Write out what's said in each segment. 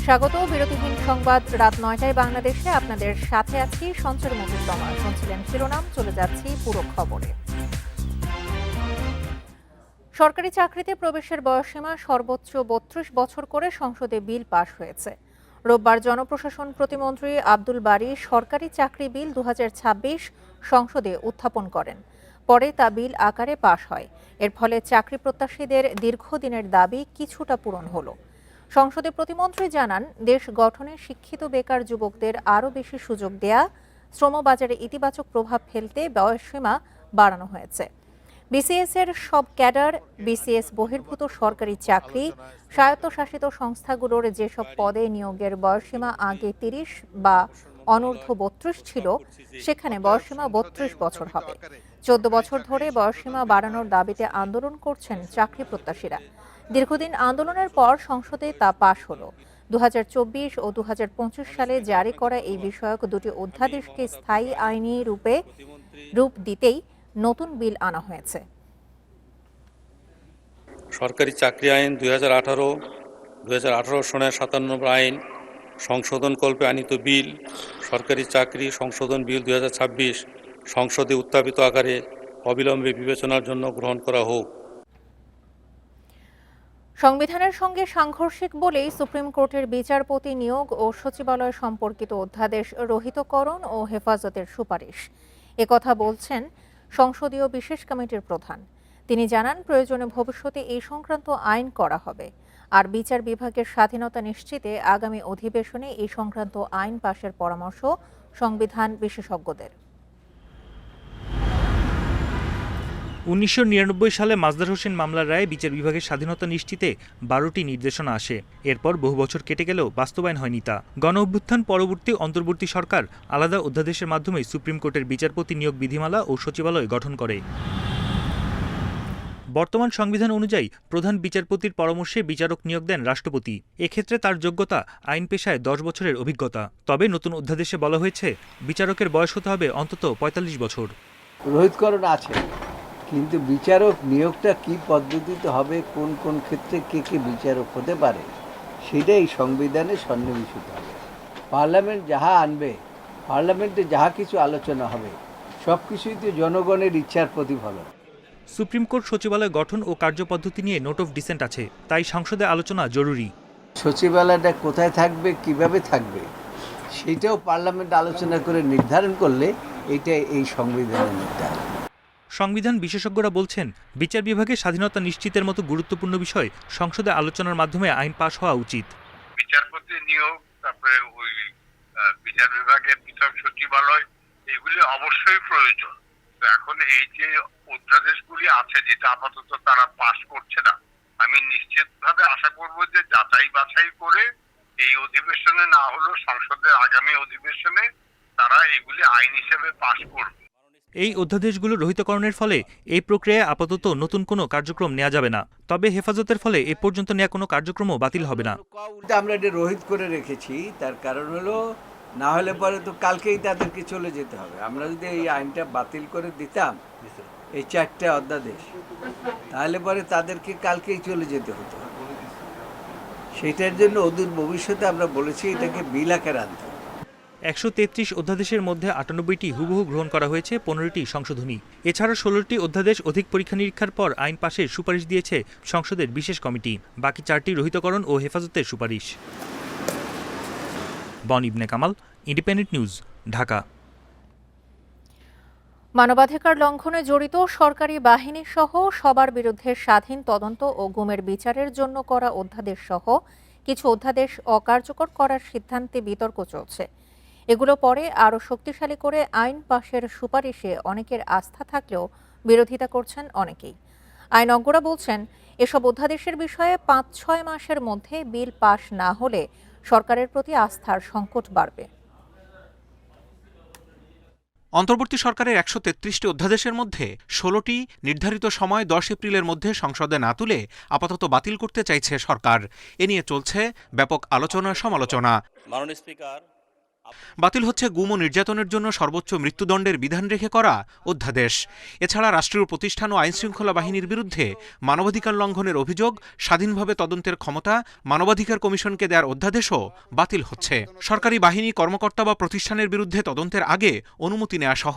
স্বাগত। বিরতিহীন সংবাদ রাত ৯টায় বাংলাদেশে আপনাদের সাথে আছি সঞ্চয় মজুমদার। শুনছিলেন শিরোনাম, চলে যাচ্ছি পুরো খবরে। সরকারি চাকরিতে প্রবেশের বয়সসীমা সর্বোচ্চ ৩২ বছর করে সংসদে বিল পাশ হয়েছে। রোববার জনপ্রশাসন প্রতিমন্ত্রী আব্দুল বারী সরকারি চাকরি বিল ২০২৬ সংসদে উত্থাপন করেন। পরে তা বিল আকারে পাশ হয়। এর ফলে চাকরি প্রত্যাশীদের দীর্ঘদিনের দাবি কিছুটা পূরণ হলো। সংসদে প্রতিমন্ত্রী জানান, দেশ গঠনে শিক্ষিত বেকার যুবকদের আরও বেশি সুযোগ দেয়া, শ্রমবাজারে ইতিবাচক প্রভাব ফেলতে বয়সসীমা বাড়ানো হয়েছে। বিসিএস এর সব ক্যাডার, বিসিএস বহির্ভূত সরকারি চাকরি, স্বায়ত্তশাসিত সংস্থাগুলোর যেসব পদে নিয়োগের বয়সসীমা আগে ৩০ বা অনূর্ধ্ব ৩২ ছিল, সেখানে বয়সসীমা ৩২ বছর হবে। ১৪ বছর ধরে বয়সসীমা বাড়ানোর দাবিতে আন্দোলন করছেন চাকরি প্রত্যাশীরা। দীর্ঘদিন আন্দোলনের পর সংসদে তা পাশ হলো। ২০২৪ ও ২০২৫ সালে জারি করা এই বিষয়ক দুটি অধ্যাদেশকে স্থায়ী আইনি রূপ দিতেই নতুন বিল আনা হয়েছে। সরকারি চাকরি আইন ২০১৮ সনের ৫৭ নম্বর আইন সংশোধনকল্পে আনিত বিল সরকারি চাকরি সংশোধন বিল ২০২৬ সংসদে উত্থাপিত আকারে অবিলম্বে বিবেচনার জন্য গ্রহণ করা হোক। সংবিধানের সঙ্গে সাংঘর্ষিক বলেই সুপ্রিম কোর্টের বিচারপতি নিয়োগ ও সচিবালয় সম্পর্কিত অধ্যাদেশ রহিতকরণ ও হেফাজতের সুপারিশ। একথা বলছেন সংসদীয় বিশেষ কমিটির প্রধান। তিনি জানান, প্রয়োজনে ভবিষ্যতে এই সংক্রান্ত আইন করা হবে। আর বিচার বিভাগের স্বাধীনতা নিশ্চিতে আগামী অধিবেশনে এই সংক্রান্ত আইন পাশের পরামর্শ সংবিধান বিশেষজ্ঞদের। ১৯৯৯ সালে মাজদার হোসেন মামলার রায়ে বিচার বিভাগের স্বাধীনতা নিশ্চিতে ১২টি নির্দেশনা আসে। এরপর বহু বছর কেটে গেলেও বাস্তবায়ন হয়নি তা। গণ অভ্যুত্থান পরবর্তী অন্তর্বর্তী সরকার আলাদা অধ্যাদেশের মাধ্যমে সুপ্রিম কোর্টের বিচারপতি নিয়োগ বিধিমালা ও সচিবালয় গঠন করে। বর্তমান সংবিধান অনুযায়ী প্রধান বিচারপতির পরামর্শে বিচারক নিয়োগ দেন রাষ্ট্রপতি। এক্ষেত্রে তার যোগ্যতা আইন পেশায় ১০ বছরের অভিজ্ঞতা। তবে নতুন অধ্যাদেশে বলা হয়েছে, বিচারকের বয়স হতে হবে অন্তত ৪৫ বছর। রোহিতকরণ আছে, কিন্তু বিচারক নিয়োগটা কি পদ্ধতিতে হবে, কোন কোন ক্ষেত্রে কে কে বিচারক হতে পারে, সেটাই সংবিধানে সন্নিবেশিত হবে। পার্লামেন্ট যাহা আনবে, পার্লামেন্টে যাহা কিছু আলোচনা হবে, সব কিছুই তো জনগণের ইচ্ছার প্রতিফলন। সুপ্রিম কোর্ট সচিবালয় গঠন ও কার্যপদ্ধতি নিয়ে নোট অফ ডিসেন্ট আছে, তাই সংসদে আলোচনা জরুরি। সচিবালয়টা কোথায় থাকবে, কিভাবে থাকবে, সেটাও পার্লামেন্ট আলোচনা করে নির্ধারণ করলে এটা এই সংবিধানের নির্ধারণ। সংবিধান বিশেষজ্ঞরা বলছেন, বিচার বিভাগের স্বাধীনতা নিশ্চিতের মতো গুরুত্বপূর্ণ বিষয় সংসদে আলোচনার মাধ্যমে আইন পাশ হওয়া উচিত। বিচারপতি নিয়োগ, তারপরে ওই বিচার বিভাগের পৃথক সচিবালয়, এগুলি অবশ্যই প্রয়োজন। তো এখন এই যে অধ্যাদেশগুলি আছে, যেটা আপাতত তারা পাশ করছে না, আমি নিশ্চিতভাবে আশা করব যে যাচাই বাছাই করে এই অধিবেশনে না হলেও সংসদের আগামী অধিবেশনে তারা এগুলি আইন হিসেবে পাশ করবে। এই অধ্যাদেশগুলো রহিতকরণের ফলে এই প্রক্রিয়ায় আপাতত নতুন কোনো কার্যক্রম নেওয়া যাবে না। তবে হেফাজতের ফলে এ পর্যন্ত নেওয়া কোনো কার্যক্রমও বাতিল হবে না। আমরা এটা রহিত করে রেখেছি, তার কারণ হলো না হলে পরে তো কালকেই তাদেরকে চলে যেতে হবে। আমরা যদি এই আইনটা বাতিল করে দিতাম, এই 4টে অধ্যাদেশ, তাহলে পরে তাদেরকে কালকেই চলে যেতে হতো। সেটার জন্য অদূর ভবিষ্যতে আমরা বলেছি এটাকে বিল আকারে আনতে। ১৩৩ অধ্যাদেশের মধ্যে ৯৮টি হুবহু গ্রহণ করা হয়েছে, ১৫টি সংশোধনী। এছাড়া ১৬টি অধ্যাদেশ অধিক পরীক্ষা নিরীক্ষার পর আইন পাশের সুপারিশ দিয়েছে সংসদের বিশেষ কমিটি। বাকি 4টি রহিতকরণ ও হেফাজতের সুপারিশ। বন ইবনে কামাল, ইন্ডিপেন্ডেন্ট নিউজ, ঢাকা। মানবাধিকার লঙ্ঘনে জড়িত সরকারি বাহিনী সহ সবার বিরুদ্ধে স্বাধীন তদন্ত ও গুমের বিচারের জন্য করা অধ্যাদেশ সহ কিছু অধ্যাদেশ অকার্যকর করার সিদ্ধান্তে বিতর্ক চলছে। এগুলো পরে আরও শক্তিশালী করে আইন পাশের সুপারিশে অনেকের আস্থা থাকলেও বিরোধিতা করছেন অনেকেই। আইনজ্ঞরা বলছেন, এসব অধ্যাদেশের বিষয়ে ৫-৬ মাসের মধ্যে বিল পাশ না হলে সরকারের প্রতি আস্থার সংকট বাড়বে। অন্তর্বর্তী সরকারের ১৩৩টি অধ্যাদেশের মধ্যে ১৬টি নির্ধারিত সময় ১০ এপ্রিলের মধ্যে সংসদে না তুলে আপাতত বাতিল করতে চাইছে সরকার। এ নিয়ে চলছে ব্যাপক আলোচনা সমালোচনা। মাননীয় স্পিকার, বাতিল হচ্ছে গুম ও নির্যাতনের জন্য সর্বোচ্চ মৃত্যুদণ্ডের বিধান রেখে করা অধ্যাদেশ। এছাড়া রাষ্ট্রীয় প্রতিষ্ঠান ও আইনশৃঙ্খলা বাহিনীর বিরুদ্ধে মানবাধিকার লঙ্ঘনের অভিযোগ, স্বাধীনভাবে তদন্তের ক্ষমতা মানবাধিকার কমিশনকে দেওয়ার অধ্যাদেশও বাতিল হচ্ছে। সরকারি বাহিনী, কর্মকর্তা বা প্রতিষ্ঠানের বিরুদ্ধে তদন্তের আগে অনুমতি নেওয়া সহ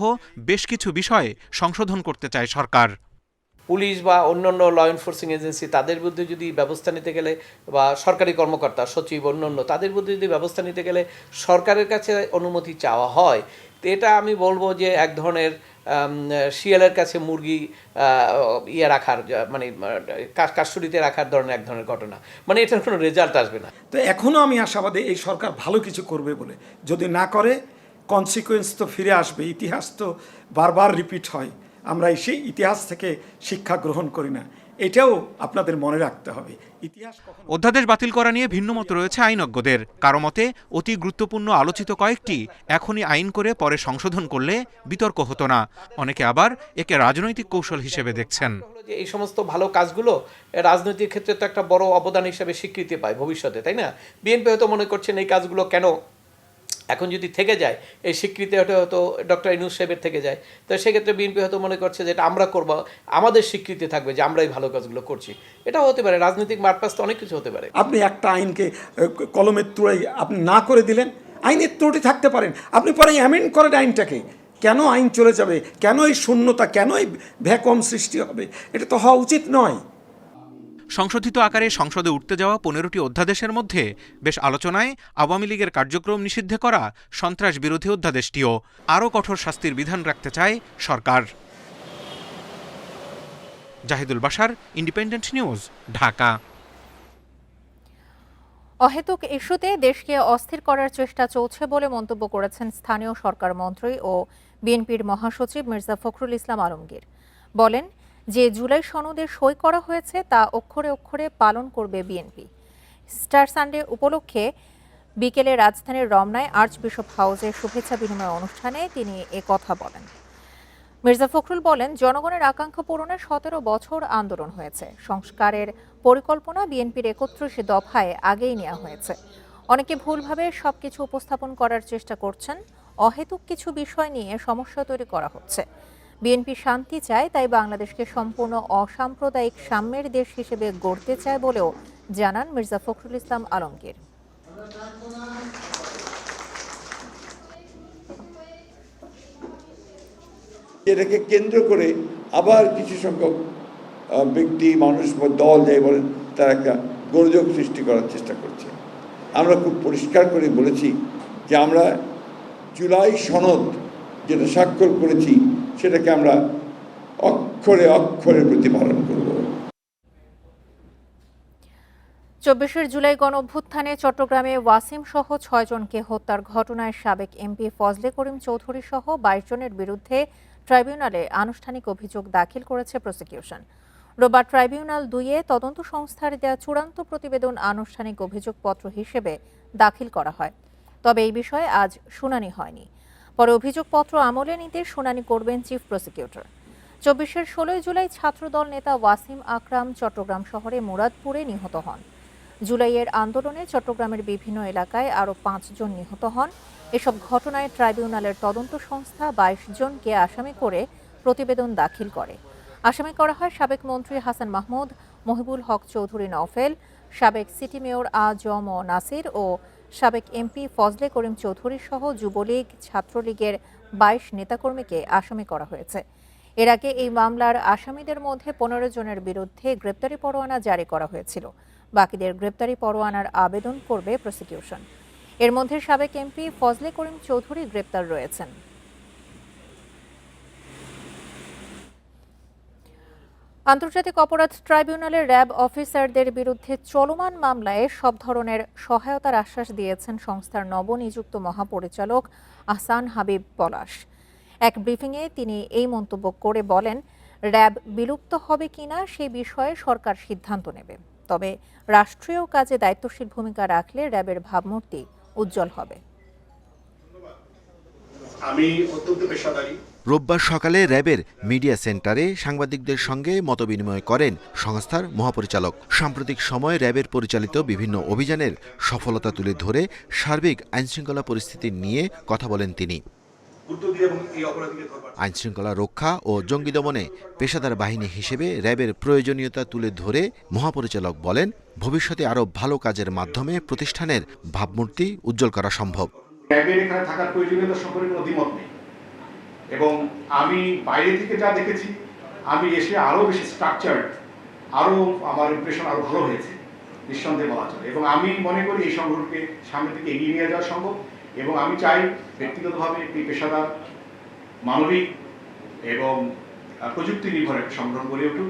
বেশ কিছু বিষয়ে সংশোধন করতে চায় সরকার। পুলিশ বা অন্যান্য ল এনফোর্সিং এজেন্সি তাদের বিরুদ্ধে যদি ব্যবস্থা নিতে গেলে, বা সরকারি কর্মকর্তা, সচিব, অন্যান্য তাদের বিরুদ্ধে যদি ব্যবস্থা নিতে গেলে সরকারের কাছে অনুমতি চাওয়া হয়, তো এটা আমি বলবো যে এক ধরনের শিয়ালের কাছে মুরগি রাখার, মানে কাস্টডিতে রাখার ধরনের এক ধরনের ঘটনা, মানে এটার কোনো রেজাল্ট আসবে না। তো এখনও আমি আশাবাদী এই সরকার ভালো কিছু করবে বলে। যদি না করে কনসিকুয়েন্স তো ফিরে আসবে। ইতিহাস তো বারবার রিপিট হয়, আমরা সেই ইতিহাস থেকে শিক্ষা গ্রহণ করি না, এটাও আপনাদের মনে রাখতে হবে। ইতিহাস অধ্যাদেশ বাতিল করা নিয়ে ভিন্ন মত রয়েছে আইনজ্ঞদের। কারো মতে অতি গুরুত্বপূর্ণ আলোচিত কয়েকটি এখনই আইন করে পরে সংশোধন করলে বিতর্ক হতো না। অনেকে আবার একে রাজনৈতিক কৌশল হিসেবে দেখছেন। যে এই সমস্ত ভালো কাজগুলো রাজনৈতিক ক্ষেত্রে তো একটা বড় অবদান হিসেবে স্বীকৃতি পায় ভবিষ্যতে, তাই না? বিএনপি হয়তো মনে করছেন এই কাজগুলো কেন এখন যদি থেকে যায়, এই স্বীকৃতি হয়তো ডক্টর ইউনূস সাহেবের থেকে যায়, তো সেক্ষেত্রে বিএনপি হয়তো মনে করছে যে এটা আমরা করবো, আমাদের স্বীকৃতি থাকবে যে আমরা এই ভালো কাজগুলো করছি। এটাও হতে পারে, রাজনৈতিক মারপ্যাচ তো অনেক কিছু হতে পারে। আপনি একটা আইনকে কলমের তুড়াই আপনি না করে দিলেন, আইনের ত্রুটি থাকতে পারেন, আপনি পরে অ্যামেন্ড করেন আইনটাকে। কেন আইন চলে যাবে? কেন এই শূন্যতা, কেন এই ভ্যাকুয়াম সৃষ্টি হবে? এটা তো হওয়া উচিত নয়। সংশোধিত আকারে সংসদে উঠতে যাওয়া 15টি অধ্যাদেশের মধ্যে বেশ আলোচনায় আওয়ামী লীগের কার্যক্রম নিষিদ্ধ করা সন্ত্রাস বিরোধী অধ্যাদেশটিও। আরও কঠোর শাস্তির বিধান রাখতে চায় সরকার। Zahidul Bashar, Independent News, Dhaka. অহেতুক ইস্যুতে দেশকে অস্থির করার চেষ্টা চলছে বলে মন্তব্য করেছেন স্থানীয় সরকার মন্ত্রী ও বিএনপির মহাসচিব মির্জা ফখরুল ইসলাম আলমগীর। বলেন, যে জুলাই সনদে সই করা হয়েছে তা অক্ষরে অক্ষরে পালন করবে বিএনপি। স্টার সানডে উপলক্ষে বিকেলে রাজধানীর রমনায় আর্চবিশপ হাউসে শুভেচ্ছা বিনিময় অনুষ্ঠানে তিনি কথা বলেন। মির্জা ফখরুল বলেন, জনগণের আকাঙ্ক্ষা পূরণে 17 বছর আন্দোলন হয়েছে। সংস্কারের পরিকল্পনা বিএনপির 31 দফায় আগেই নেওয়া হয়েছে। অনেকে ভুলভাবে সবকিছু উপস্থাপন করার চেষ্টা করছেন। অহেতুক কিছু বিষয় নিয়ে সমস্যা তৈরি করা হচ্ছে। বিএনপি শান্তি চায়, তাই বাংলাদেশকে সম্পূর্ণ অসাম্প্রদায়িক সাম্যের দেশ হিসেবে গড়তে চায় বলেও জানান মির্জা ফখরুল ইসলাম আলমগীর। এটাকে কেন্দ্র করে আবার কিছু সংখ্যক ব্যক্তি, মানুষ বা দল যাই বলেন, তারা একটা গোলযোগ সৃষ্টি করার চেষ্টা করছে। আমরা খুব পরিষ্কার করে বলেছি যে আমরা জুলাই সনদ যেটা স্বাক্ষর করেছি সেটাকে আমরা অক্ষরে অক্ষরে প্রতিপালন করব। 24 জুলাই গণঅভ্যুত্থানে চট্টগ্রামে ওয়াসিম সহ 6 জনকে হত্যার ঘটনায় সাবেক এমপি ফজলে করিম চৌধুরী সহ 22 জনের বিরুদ্ধে ট্রাইব্যুনালে আনুষ্ঠানিক অভিযোগ দাখিল করেছে প্রসিকিউশন। রোববার ট্রাইব্যুনাল 2-এ তদন্ত সংস্থার দেওয়া চূড়ান্ত প্রতিবেদন আনুষ্ঠানিক অভিযোগপত্র হিসেবে দাখিল করা হয়। তবে এই বিষয়ে আজ শুনানি হয়নি। পরে অভিযোগপত্র আমলে নিতে শুনানি করবেন চিফ প্রসিকিউটর। 24 16 জুলাই ছাত্রদল নেতা ওয়াসিম আকরাম চট্টগ্রাম শহরে মুরাদপুরে নিহত হন। জুলাইয়ের আন্দোলনে চট্টগ্রামের বিভিন্ন এলাকায় আরও 5 জন নিহত হন। এসব ঘটনায় ট্রাইব্যুনালের তদন্ত সংস্থা 22 জনকে আসামি করে প্রতিবেদন দাখিল করে। আসামি করা হয় সাবেক মন্ত্রী হাসান মাহমুদ, মহিবুল হক চৌধুরী নওফেল, সাবেক সিটি মেয়র আ.জ.ম নাসির ও সাবেক এমপি ফজলে করিম চৌধুরী সহ যুবলীগ, ছাত্রলীগের 22 নেতাকর্মীকে আসামি করা হয়েছে। এর আগে এই মামলার আসামিদের মধ্যে 15 জনের বিরুদ্ধে গ্রেপ্তারি পরোয়ানা জারি করা হয়েছিল। বাকিদের গ্রেপ্তারি পরোয়ানার আবেদন করবে প্রসিকিউশন। এর মধ্যে সাবেক এমপি ফজলে করিম চৌধুরী গ্রেপ্তার রয়েছেন। আন্তর্জাতিক অপরাধ ট্রাইব্যুনালের র্যাব অফিসারদের বিরুদ্ধে চলমান মামলায় সব ধরনের সহায়তার আশ্বাস দিয়েছেন সংস্থার নবনিযুক্ত মহাপরিচালক আহসান হাবিব পলাশ। এক ব্রিফিংয়ে তিনি এই মন্তব্য করে বলেন, র্যাব বিলুপ্ত হবে কিনা সে বিষয়ে সরকার সিদ্ধান্ত নেবে। তবে রাষ্ট্রীয় কাজে দায়িত্বশীল ভূমিকা রাখলে র্যাবের ভাবমূর্তি উজ্জ্বল হবে। আমি অত্যন্ত পেশাদারী রোববার সকালে র্যাবের মিডিয়া সেন্টারে সাংবাদিকদের সঙ্গে মতবিনিময় করেন সংস্থার মহাপরিচালক। সাম্প্রতিক সময়ে র্যাবের পরিচালিত বিভিন্ন অভিযানের সফলতা তুলে ধরে সার্বিক আইনশৃঙ্খলা পরিস্থিতি নিয়ে কথা বলেন তিনি। আইনশৃঙ্খলা রক্ষা ও জঙ্গি দমনে পেশাদার বাহিনী হিসেবে র্যাবের প্রয়োজনীয়তা তুলে ধরে মহাপরিচালক বলেন, ভবিষ্যতে আরও ভালো কাজের মাধ্যমে প্রতিষ্ঠানের ভাবমূর্তি উজ্জ্বল করা সম্ভব। র্যাবের এখানে থাকার প্রয়োজনীয়তা সম্পর্কে কোনো দ্বিমত নেই, এবং আমি বাইরে থেকে যা দেখেছি, আমি এসে আরও বেশি স্ট্রাকচার্ড, আরও আমার ইমপ্রেশন আরও ভালো হয়েছে নিঃসন্দেহে বলা চলে। এবং আমি মনে করি এই সংগঠনকে সামনের দিকে এগিয়ে নিয়ে যাওয়া সম্ভব, এবং আমি চাই ব্যক্তিগতভাবে একটি পেশাদার, মানবিক এবং প্রযুক্তি নির্ভর একটা সংগঠন গড়ে উঠুক।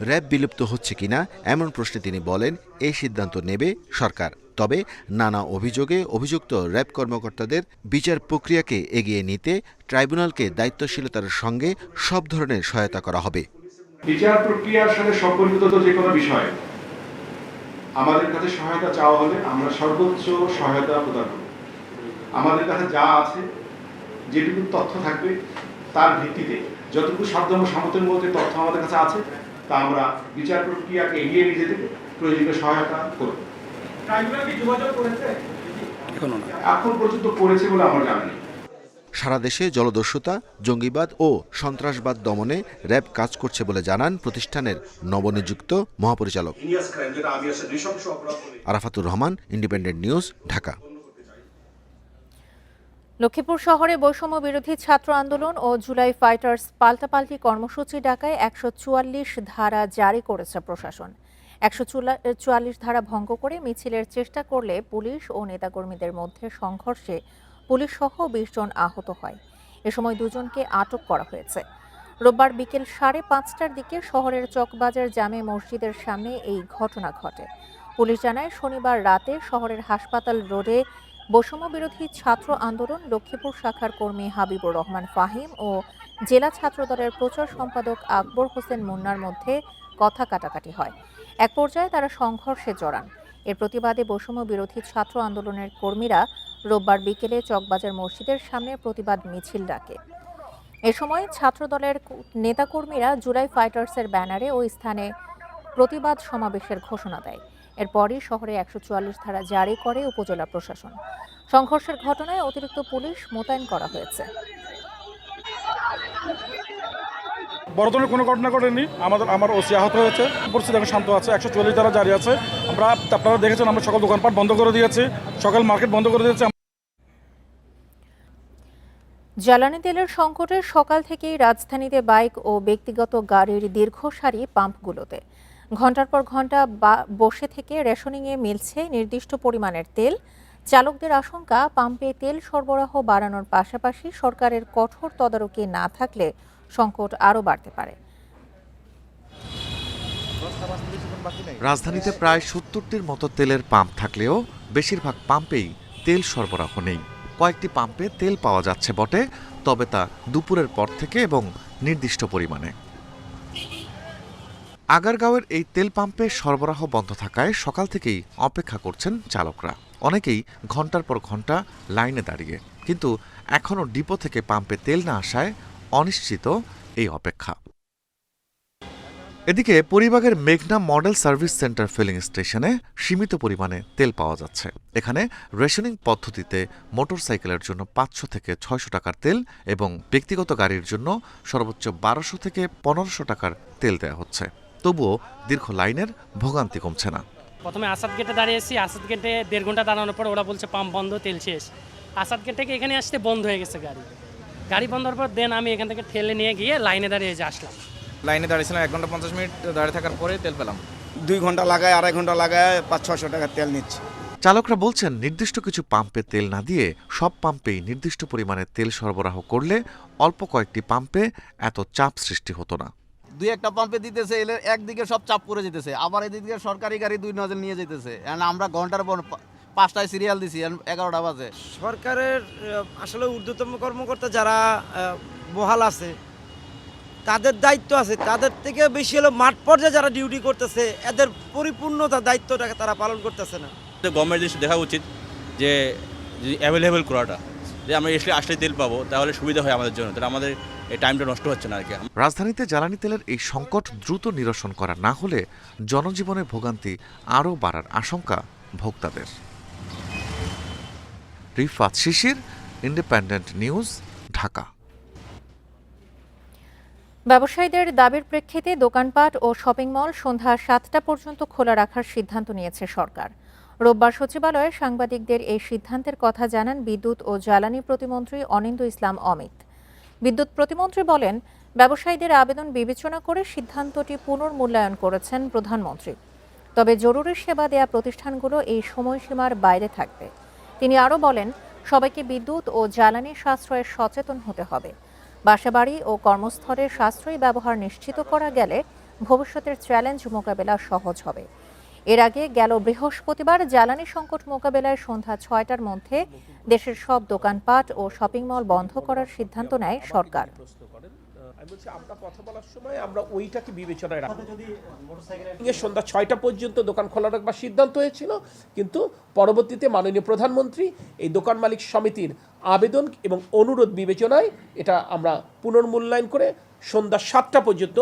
র্যাব বিলুপ্ত হচ্ছে কিনা এমন প্রশ্নে তিনি বলেন, এই সিদ্ধান্ত নেবে সরকার। তবে নানা অভিযোগে অভিযুক্ত র্যাব কর্মকর্তাদের বিচার প্রক্রিয়াকে এগিয়ে নিতে ট্রাইব্যুনালকে দায়িত্বশীলতার সঙ্গে সব ধরনের সহায়তা করা হবে। বিচার প্রক্রিয়ার সাথে সম্পর্কিত যে কোনো বিষয় আমাদের কাছে সহায়তা চাওয়া হলে আমরা সর্বোচ্চ সহায়তা প্রদান করব। আমাদের কাছে যা আছে, যেটুকু তথ্য থাকবে তার ভিত্তিতে যতটুকু সাধ্যমতো সামর্থ্যের মধ্যে তথ্য আমাদের কাছে আছে, তা আমরা বিচার প্রক্রিয়াকে এগিয়ে নিয়ে যেতে প্রয়োজনীয় সহায়তা করব। এখন পর্যন্ত করেছে বলে আমার জানা নেই। সারা দেশে জলদস্যুতা, জঙ্গিবাদ ও সন্ত্রাসবাদ দমনে র্যাব কাজ করছে বলে জানান প্রতিষ্ঠানের নবনিযুক্ত মহাপরিচালক। Arafatur Rahman, Independent News, Dhaka. লক্ষ্মীপুর শহরে বৈষম্য বিরোধী ছাত্র আন্দোলন ও জুলাই ফাইটার্স পাল্টাপাল্টি কর্মসূচি ডাকায় ১৪৪ ধারা জারি করেছে প্রশাসন। ১৪৪ ধারা ভঙ্গ করে মিছিলের চেষ্টা করলে পুলিশ ও নেতাকর্মীদের মধ্যে সংঘর্ষে পুলিশ সহ ২০ জন আহত হয়। এ সময় ২ জনকে আটক করা হয়েছে। রোববার বিকেল ৫:৩০টার দিকে শহরের চকবাজার জামে মসজিদের সামনে এই ঘটনা ঘটে। পুলিশ জানায়, শনিবার রাতে শহরের হাসপাতাল রোডে বৈষম্য বিরোধী ছাত্র আন্দোলন লক্ষ্মীপুর শাখার কর্মী হাবিবুর রহমান ফাহিম ও জেলা ছাত্রদলের প্রচার সম্পাদক আকবর হোসেন মুন্নার মধ্যে কথা কাটাকাটি হয়। এক পর্যায়ে তারা সংঘর্ষে জড়ান। এর প্রতিবাদে বৈষম্য বিরোধী ছাত্র আন্দোলনের কর্মীরা রোববার বিকেলে চকবাজার মসজিদের সামনে প্রতিবাদ মিছিল ডাকে। এ সময় ছাত্রদলের নেতাকর্মীরা জুলাই ফাইটার্সের ব্যানারে ওই স্থানে প্রতিবাদ সমাবেশের ঘোষণা দেয়। এরপরই শহরে ১৪৪ ধারা জারি করে উপজেলা প্রশাসন। সংঘর্ষের ঘটনায় অতিরিক্ত পুলিশ মোতায়েন করা হয়েছে। বড় ধরনের কোনো ঘটনা ঘটেনি। আমার ওসি আহত হয়েছে, পরিস্থিতি এখন শান্ত আছে। ১৪৪ ধারা জারি আছে। আপনারা দেখেছেন, আমরা সকল দোকানপাট বন্ধ করে দিয়েছি, সকল মার্কেট বন্ধ করে দিয়েছি। জ্বালানি তেলের সংকটে সকাল থেকেই রাজধানীতে বাইক ও ব্যক্তিগত গাড়ির দীর্ঘ সারি পাম্পগুলোতে। ঘণ্টার পর ঘণ্টা বসে থেকে রেশনিংয়ে মিলছে নির্দিষ্ট পরিমাণের তেল। চালকদের আশঙ্কা, পাম্পে তেল সরবরাহ বাড়ানোর পাশাপাশি সরকারের কঠোর তদারকি না থাকলে সংকট আরও বাড়তে পারে। রাজধানীতে প্রায় ৭০টির মতো তেলের পাম্প থাকলেও বেশিরভাগ পাম্পেই তেল সরবরাহ নেই। কয়েকটি পাম্পে তেল পাওয়া যাচ্ছে বটে, তবে তা দুপুরের পর থেকে এবং নির্দিষ্ট পরিমাণে। আগারগাঁওয়ের এই তেল পাম্পে সরবরাহ বন্ধ থাকায় সকাল থেকেই অপেক্ষা করছেন চালকরা। অনেকেই ঘন্টার পর ঘন্টা লাইনে দাঁড়িয়ে, কিন্তু এখনও ডিপো থেকে পাম্পে তেল না আসায় অনিশ্চিত এই অপেক্ষা। এদিকে পরিবাগের মেঘনা মডেল সার্ভিস সেন্টার ফিলিং স্টেশনে সীমিত পরিমাণে তেল পাওয়া যাচ্ছে। এখানে রেশনিং পদ্ধতিতে মোটরসাইকেলের জন্য ৫০০ থেকে ৬০০ টাকার তেল এবং ব্যক্তিগত গাড়ির জন্য সর্বোচ্চ ১২০০ থেকে ১৫০০ টাকার তেল দেওয়া হচ্ছে। তবুও দীর্ঘ লাইনের ভোগান্তি কমছে না। প্রথমে আসাদ গেটে দাঁড়িয়েছি। আসাদ গেটে ১.৫ ঘন্টা দাঁড়ানোর পর ওরা বলছে পাম্প বন্ধ, তেল শেষ। আসাদ গেট থেকে এখানে আসতে বন্ধ হয়ে গেছে গাড়ি বন্ধ হওয়ার পর দেন আমি এখান থেকে ঠেলে নিয়ে গিয়ে লাইনে দাঁড়িয়ে আসলাম। লাইনে দাঁড়িয়েছিলাম ১ ঘন্টা ৫০ মিনিট দাঁড়িয়ে থাকার পরে তেল পেলাম। ২ ঘন্টা লাগায়, ২.৫ ঘন্টা লাগায় ৫০০-৬০০ টাকার তেল নিচ্ছে। চালকরা বলছেন, নির্দিষ্ট কিছু পাম্পে তেল না দিয়ে সব পাম্পেই নির্দিষ্ট পরিমাণে তেল সরবরাহ করলে অল্প কয়েকটি পাম্পে এত চাপ সৃষ্টি হতো না। ২-১টা পাম্পে দিতেছে, এলের একদিকে সব চাপ পড়ে যেতেছে, আবার এদিকে সরকারি গাড়ি ২ নজল নিয়ে যেতেছে। আমরা ঘন্টার পর ৫টায় সিরিয়াল দিছি, ১১টা বাজে। সরকারের আসলে ঊর্ধ্বতম কর্মকর্তা যারা বহাল আছে, তাদের দায়িত্ব আছে, তাদের থেকে বেশি হলো মাঠ পর্যায়ে যারা ডিউটি করতেছে, এদের পরিপূর্ণতা দায়িত্বটাকে তারা পালন করতেছে না। গভর্নমেন্ট জিনিস দেখা উচিত যে অ্যাভেলেবেল করাটা, যে আমরা আসলে তেল পাবো, তাহলে সুবিধা হয় আমাদের জন্য, তাহলে আমাদের এই টাইমটা নষ্ট হচ্ছে না আর কি। রাজধানীতে জ্বালানি তেলের এই সংকট দ্রুত নিরসন করা না হলে জনজীবনের ভোগান্তি আরও বাড়ার আশঙ্কা ভোক্তাদের। রিফাত শিশির, ইন্ডিপেন্ডেন্ট নিউজ, ঢাকা। ব্যবসায়ীদের দাবির প্রেক্ষিতে দোকানপাট ও শপিং মল সন্ধ্যা 7টা পর্যন্ত খোলা রাখার সিদ্ধান্ত নিয়েছে সরকার। রোববার সচিবালয়ে সাংবাদিকদের এই সিদ্ধান্তের কথা জানান বিদ্যুৎ ও জ্বালানি প্রতিমন্ত্রী অনিন্দ্য ইসলাম অমিত। বিদ্যুৎ প্রতিমন্ত্রী বলেন, ব্যবসায়ীদের আবেদন বিবেচনা করে সিদ্ধান্তটি পুনর্মূল্যায়ন করেছেন প্রধানমন্ত্রী। তবে জরুরি সেবা দেয়া প্রতিষ্ঠানগুলো এই সময়সীমার বাইরে থাকবে। তিনি আরও বলেন, সবাইকে বিদ্যুৎ ও জ্বালানি সাশ্রয়ে সচেতন হতে হবে। বাসাবাড়ি ও কর্মস্থলের সাশ্রয়ী ব্যবহার নিশ্চিত করা গেলে ভবিষ্যতের চ্যালেঞ্জ মোকাবেলা সহজ হবে। এর আগে গেল বৃহস্পতিবার জ্বালানি সংকট মোকাবেলায় সন্ধ্যা 6টার মধ্যে দেশের সব দোকানপাট ও শপিং মল বন্ধ করার সিদ্ধান্ত নেয় সরকার। আমরা কথা বলার সময় আমরা ওইটাকে বিবেচনায় রাখবো। সন্ধ্যা 6টা পর্যন্ত দোকান খোলা রাখবার সিদ্ধান্ত হয়েছিল, কিন্তু পরবর্তীতে মাননীয় প্রধানমন্ত্রী এই দোকান মালিক সমিতির আবেদন এবং অনুরোধ বিবেচনায় এটা আমরা পুনর্মূল্যায়ন করে সন্ধ্যা 7টা পর্যন্ত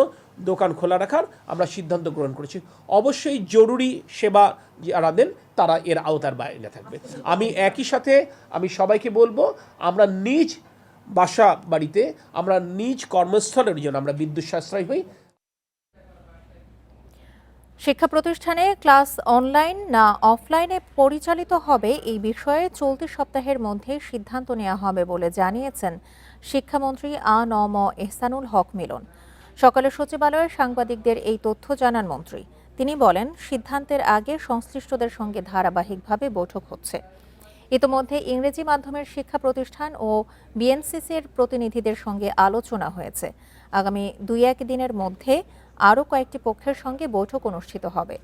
দোকান খোলা রাখার আমরা সিদ্ধান্ত গ্রহণ করেছি। অবশ্যই জরুরি সেবা যারা দেন তারা এর আওতার বাইরে থাকবে। আমি একই সাথে আমি সবাইকে বলবো, আমরা নিজ বাসা বাড়িতে, আমরা নিজ কর্মস্থলের জন্য আমরা বিদ্যুৎ সাশ্রয়ী হই। শিক্ষা প্রতিষ্ঠানে ক্লাস অনলাইন না অফলাইনে পরিচালিত হবে এই বিষয়ে চলতি সপ্তাহের মধ্যে সিদ্ধান্ত নেওয়া হবে বলে জানিয়েছেন শিক্ষামন্ত্রী আ.ন.ম এহসানুল হক মিলন। সকালে সচিবালয়ে সাংবাদিকদের এই তথ্য জানান মন্ত্রী। তিনি বলেন, সিদ্ধান্তের আগে সংশ্লিষ্টদের সঙ্গে ধারাবাহিকভাবে বৈঠক হচ্ছে। ইতোমধ্যে ইংরেজি মাধ্যমের শিক্ষা প্রতিষ্ঠান ও বিএনসিসির প্রতিনিধিদের সঙ্গে আলোচনা হয়েছে। আগামী 2-1 দিনের মধ্যে আরও কয়েকটি পক্ষের সঙ্গে বৈঠক অনুষ্ঠিত হবে।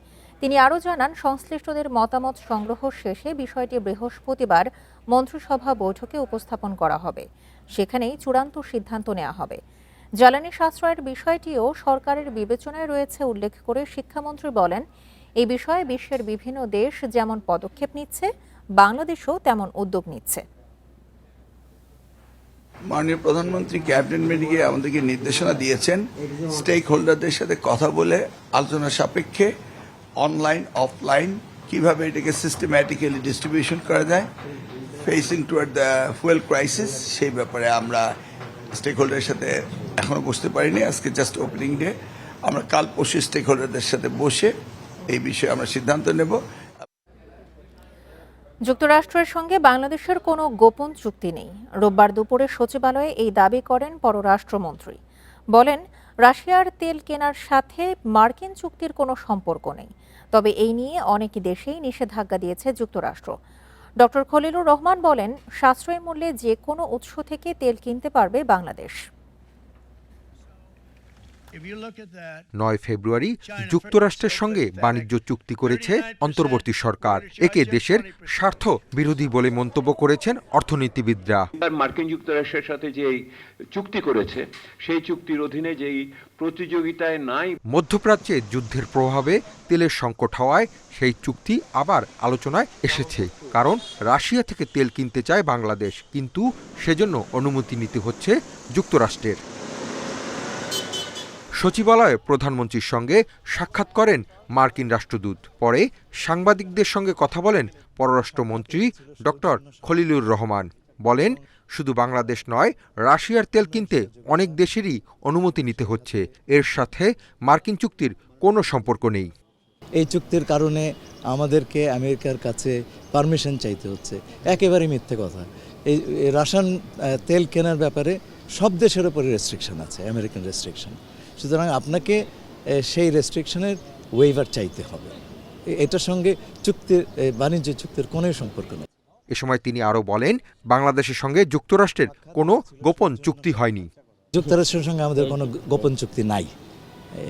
তিনি আরও জানান, সংশ্লিষ্টদের মতামত সংগ্রহ শেষে বিষয়টি বৃহস্পতিবার মন্ত্রিসভা বৈঠকে উপস্থাপন করা হবে। সেখানেই চূড়ান্ত সিদ্ধান্ত নেওয়া হবে। জ্বালানি সাশ্রয়ের বিষয়টিও সরকারের বিবেচনায় রয়েছে উল্লেখ করে শিক্ষামন্ত্রী বলেন, এই বিষয়ে বিশ্বের বিভিন্ন দেশ যেমন পদক্ষেপ নিচ্ছে, বাংলাদেশও তেমন উদ্যোগ নিচ্ছে। মাননীয় প্রধানমন্ত্রী ক্যাবিনেট মিটিংয়ে আমাদেরকে নির্দেশনা দিয়েছেন, স্টেক হোল্ডারদের সাথে কথা বলে আলোচনা সাপেক্ষে অনলাইন অফলাইন কিভাবে এটাকে সিস্টেম্যাটিক্যালি ডিস্ট্রিবিউশন করা যায় facing toward the fuel crisis, সেই ব্যাপারে আমরা স্টেক হোল্ডারের সাথে এখনো বসতে পারিনি। আজকে জাস্ট ওপেনিং ডে, আমরা কাল পরশু স্টেক হোল্ডারদের সাথে বসে এই বিষয়ে আমরা সিদ্ধান্ত নেব। যুক্তরাষ্ট্রের সঙ্গে বাংলাদেশের কোনো গোপন চুক্তি নেই। রোববার দুপুরে সচিবালয়ে এই দাবি করেন পররাষ্ট্রমন্ত্রী। বলেন, রাশিয়ার তেল কেনার সাথে মার্কিন চুক্তির কোনো সম্পর্ক নেই। তবে এই নিয়ে অনেক দেশেই নিষেধাজ্ঞা দিয়েছে যুক্তরাষ্ট্র। ডক্টর খলিলুর রহমান বলেন, সাশ্রয়ী মূল্যে যে কোনো উৎস থেকে তেল কিনতে পারবে বাংলাদেশ। 9 ফেব্রুয়ারি যুক্তরাষ্ট্রের সঙ্গে বাণিজ্য চুক্তি করেছে অন্তর্বর্তী সরকার। একে দেশের স্বার্থ বিরোধী বলে মন্তব্য করেছেন অর্থনীতিবিদরা। মার্কিন যুক্তরাষ্ট্রের সাথে যে চুক্তি করেছে, সেই চুক্তির অধীনে যেই প্রতিযোগিতায় নাই। মধ্যপ্রাচ্যে যুদ্ধের প্রভাবে তেলের সংকট হওয়ায় সেই চুক্তি আবার আলোচনায় এসেছে। কারণ রাশিয়া থেকে তেল কিনতে চায় বাংলাদেশ, কিন্তু সেজন্য অনুমতি নিতে হচ্ছে যুক্তরাষ্ট্রের। সচিবালয়ে প্রধানমন্ত্রীর সঙ্গে সাক্ষাৎ করেন মার্কিন রাষ্ট্রদূত। পরে সাংবাদিকদের সঙ্গে কথা বলেন পররাষ্ট্রমন্ত্রী ডক্টর খলিলুর রহমান। বলেন, শুধু বাংলাদেশ নয়, রাশিয়ার তেল কিনতে অনেক দেশেরই অনুমতি নিতে হচ্ছে। এর সাথে মার্কিন চুক্তির কোনো সম্পর্ক নেই। এই চুক্তির কারণে আমাদেরকে আমেরিকার কাছে পারমিশন চাইতে হচ্ছে, একেবারে মিথ্যে কথা। এই রাশিয়ান তেল কেনার ব্যাপারে সব দেশের উপরে রেস্ট্রিকশন আছে, আমেরিকান রেস্ট্রিকশন। সুতরাং আপনাকে সেই রেস্ট্রিকশনের ওয়েভার চাইতে হবে। এটার সঙ্গে চুক্তির, বাণিজ্য চুক্তির কোনো সম্পর্ক নেই। এ সময় তিনি আরও বলেন, বাংলাদেশের সঙ্গে যুক্তরাষ্ট্রের কোনো গোপন চুক্তি হয়নি। যুক্তরাষ্ট্রের সঙ্গে আমাদের কোনো গোপন চুক্তি নাই।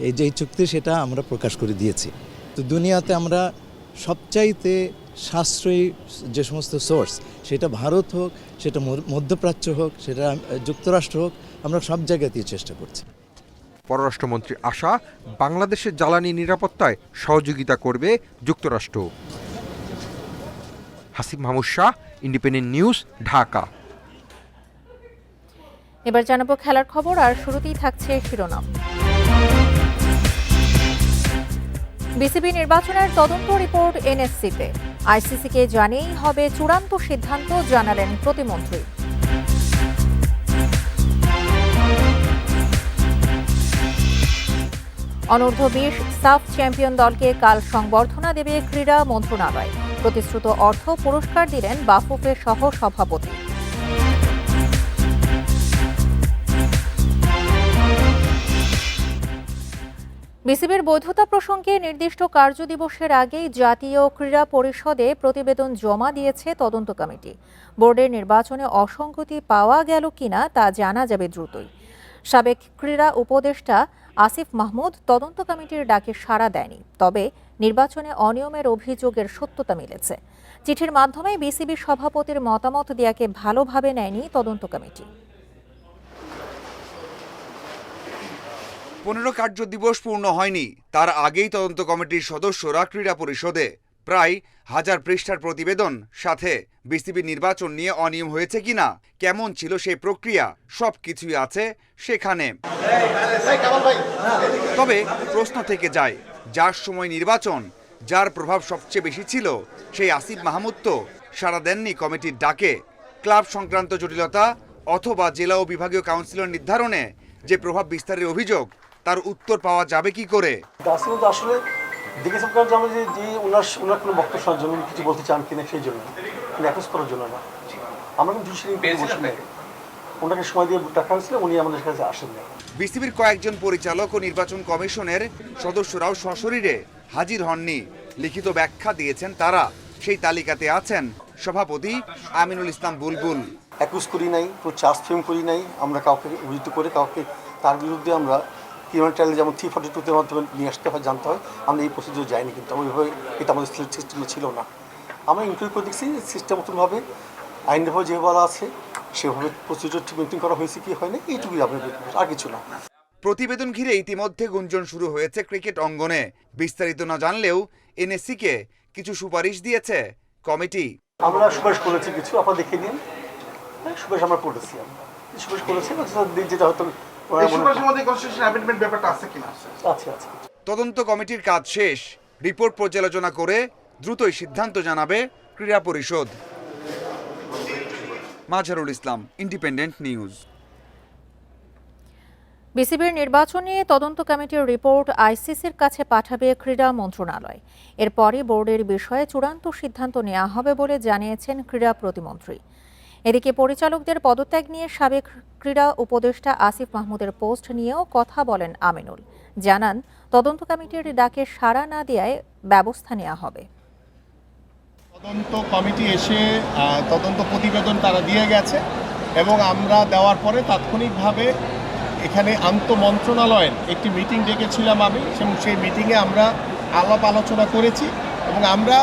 এই যে চুক্তি, সেটা আমরা প্রকাশ করে দিয়েছি। তো দুনিয়াতে আমরা সবচাইতে সাশ্রয়ী যে সমস্ত সোর্স, সেটা ভারত হোক, সেটা মধ্যপ্রাচ্য হোক, সেটা যুক্তরাষ্ট্র হোক, আমরা সব জায়গাতেই চেষ্টা করছি। পররাষ্ট্রমন্ত্রীর আশা, বাংলাদেশের জ্বালানি নিরাপত্তায় সহযোগিতা করবে যুক্তরাষ্ট্র। Hasib Mahmud Shah, Independent News, Dhaka. এবার জানাবো খেলার খবর, আর শুরুতেই থাকছে শিরোনাম। বিসিবি নির্বাচনের তদন্ত রিপোর্ট এনএসসিতে, আইসিসিকে জানিয়েই হবে চূড়ান্ত সিদ্ধান্ত, জানালেন প্রতিমন্ত্রী। অনূর্ধ্ব 20 সাফ চ্যাম্পিয়ন দলকে কাল সংবর্ধনা দেবে ক্রীড়া মন্ত্রণালয়। প্রতিশ্রুত অর্থ পুরস্কার দিলেন বাফুফের সহ সভাপতি। বিসিবির বৈধতা প্রসঙ্গে নির্দিষ্ট কার্যদিবসের আগেই জাতীয় ক্রীড়া পরিষদে প্রতিবেদন জমা দিয়েছে তদন্ত কমিটি। বোর্ডের নির্বাচনে অসঙ্গতি পাওয়া গেল কিনা তা জানা যাবে দ্রুতই। সাবেক ক্রীড়া উপদেষ্টা আসিফ মাহমুদ তদন্ত কমিটির ডাকে সাড়া দেয়নি, তবে নির্বাচনে অনিয়মের অভিযোগের সত্যতা মিলেছে। চিঠির মাধ্যমে বিসিবি সভাপতির মতামত দেয়াকে ভালোভাবে নেয়নি তদন্ত কমিটি। 15 কার্য দিবস পূর্ণ হয়নি, তার আগেই তদন্ত কমিটির সদস্যরা ক্রীড়া পরিষদে প্রায় 1000 পৃষ্ঠার প্রতিবেদন, সাথে বিসিবি নির্বাচন নিয়ে অনিয়ম হয়েছে কিনা, কেমন ছিল সেই প্রক্রিয়া, সবকিছুই আছে সেখানে। তবে প্রশ্ন থেকে যায়, যার সময় নির্বাচন, যার প্রভাব সবচেয়ে বেশি ছিল, সেই আসিফ মাহমুদ তো সাড়া দেননি কমিটির ডাকে। ক্লাব সংক্রান্ত জটিলতা অথবা জেলা ও বিভাগীয় কাউন্সিলর নির্ধারণে যে প্রভাব বিস্তারের অভিযোগ, তার উত্তর পাওয়া যাবে কি করে? আসলে দেখেছেন যে ওনার কোনো বক্তব্য শোনার জন্য কিছু বলতে চান কিনা সেই জন্য, অ্যাকুজ করার জন্য না। আমরা কিন্তু ওনাকে সময় দিয়ে টাকা হয়েছিল, উনি আমাদের কাছে আসেন না। বিসিবির কয়েকজন পরিচালক ও নির্বাচন কমিশনের সদস্যরাও সশরীরে হাজির হননি। লিখিত ব্যাখ্যা দিয়েছেন তারা। সেই তালিকাতে আছেন সভাপতি আমিনুল ইসলাম বুলবুল। অ্যাকুজ করি নাই, কোনো চার্জ ফ্রেম করি নাই, আমরা কাউকে অভিযুক্ত করে কাউকে তার বিরুদ্ধে আমরা ক্রিমিনাল ট্রায়াল যেমন 342-র মাধ্যমে নিয়ে আসতে হয়, জানতে হয়, আমরা এই প্রসিডিউর যাইনি। কিন্তু ওইভাবে এটা আমাদের সিস্টেমে ছিল না। আমরা ইনকোয়ারি করে দেখছি সিস্টেম মতনভাবে আইনভাবে যে বলা আছে সেভাবে প্রসিডিউর মেনটেন করা হয়েছে কি হয় না, এইটুকুই আমরা আর কিছু না। প্রতিবেদন ঘিরে ইতিমধ্যে গুঞ্জন শুরু হয়েছে ক্রিকেট অঙ্গনে। বিস্তারিত না জানলেও এনএসসিকে কিছু সুপারিশ দিয়েছে কমিটি। আমরা সুপারিশ করেছি কিছু, আপনারা দেখে নিন। সুপারিশ আমরা করেছি, সুপারিশ করেছি যেটা হয়তো তদন্ত কমিটির কাজ শেষ, রিপোর্ট পর্যালোচনা করে দ্রুতই সিদ্ধান্ত জানাবে ক্রীড়া পরিষদ। Mazharul Islam, independent news. বিসিবির নির্বাচন নিয়ে তদন্ত কমিটির রিপোর্ট আইসিসির কাছে পাঠাবে ক্রীড়া মন্ত্রণালয়। এরপরই বোর্ডের বিষয়ে চূড়ান্ত সিদ্ধান্ত নেওয়া হবে বলে জানিয়েছেন ক্রীড়া প্রতিমন্ত্রী। এদিকে পরিচালকদের পদত্যাগ নিয়ে সাবেক ক্রীড়া উপদেষ্টা আসিফ মাহমুদের পোস্ট নিয়েও কথা বলেন আমিনুল। জানান, তদন্ত কমিটির ডাকে সাড়া না দেওয়ায় ব্যবস্থা নেওয়া হবে। তদন্ত কমিটি এসে তদন্ত প্রতিবেদন তারা দিয়ে গেছে এবং আমরা দেওয়ার পরে তাৎক্ষণিকভাবে এখানে আন্তঃমন্ত্রণালয়ের একটি মিটিং ডেকেছিলাম আমি, এবং সেই মিটিংয়ে আমরা আলাপ আলোচনা করেছি এবং আমরা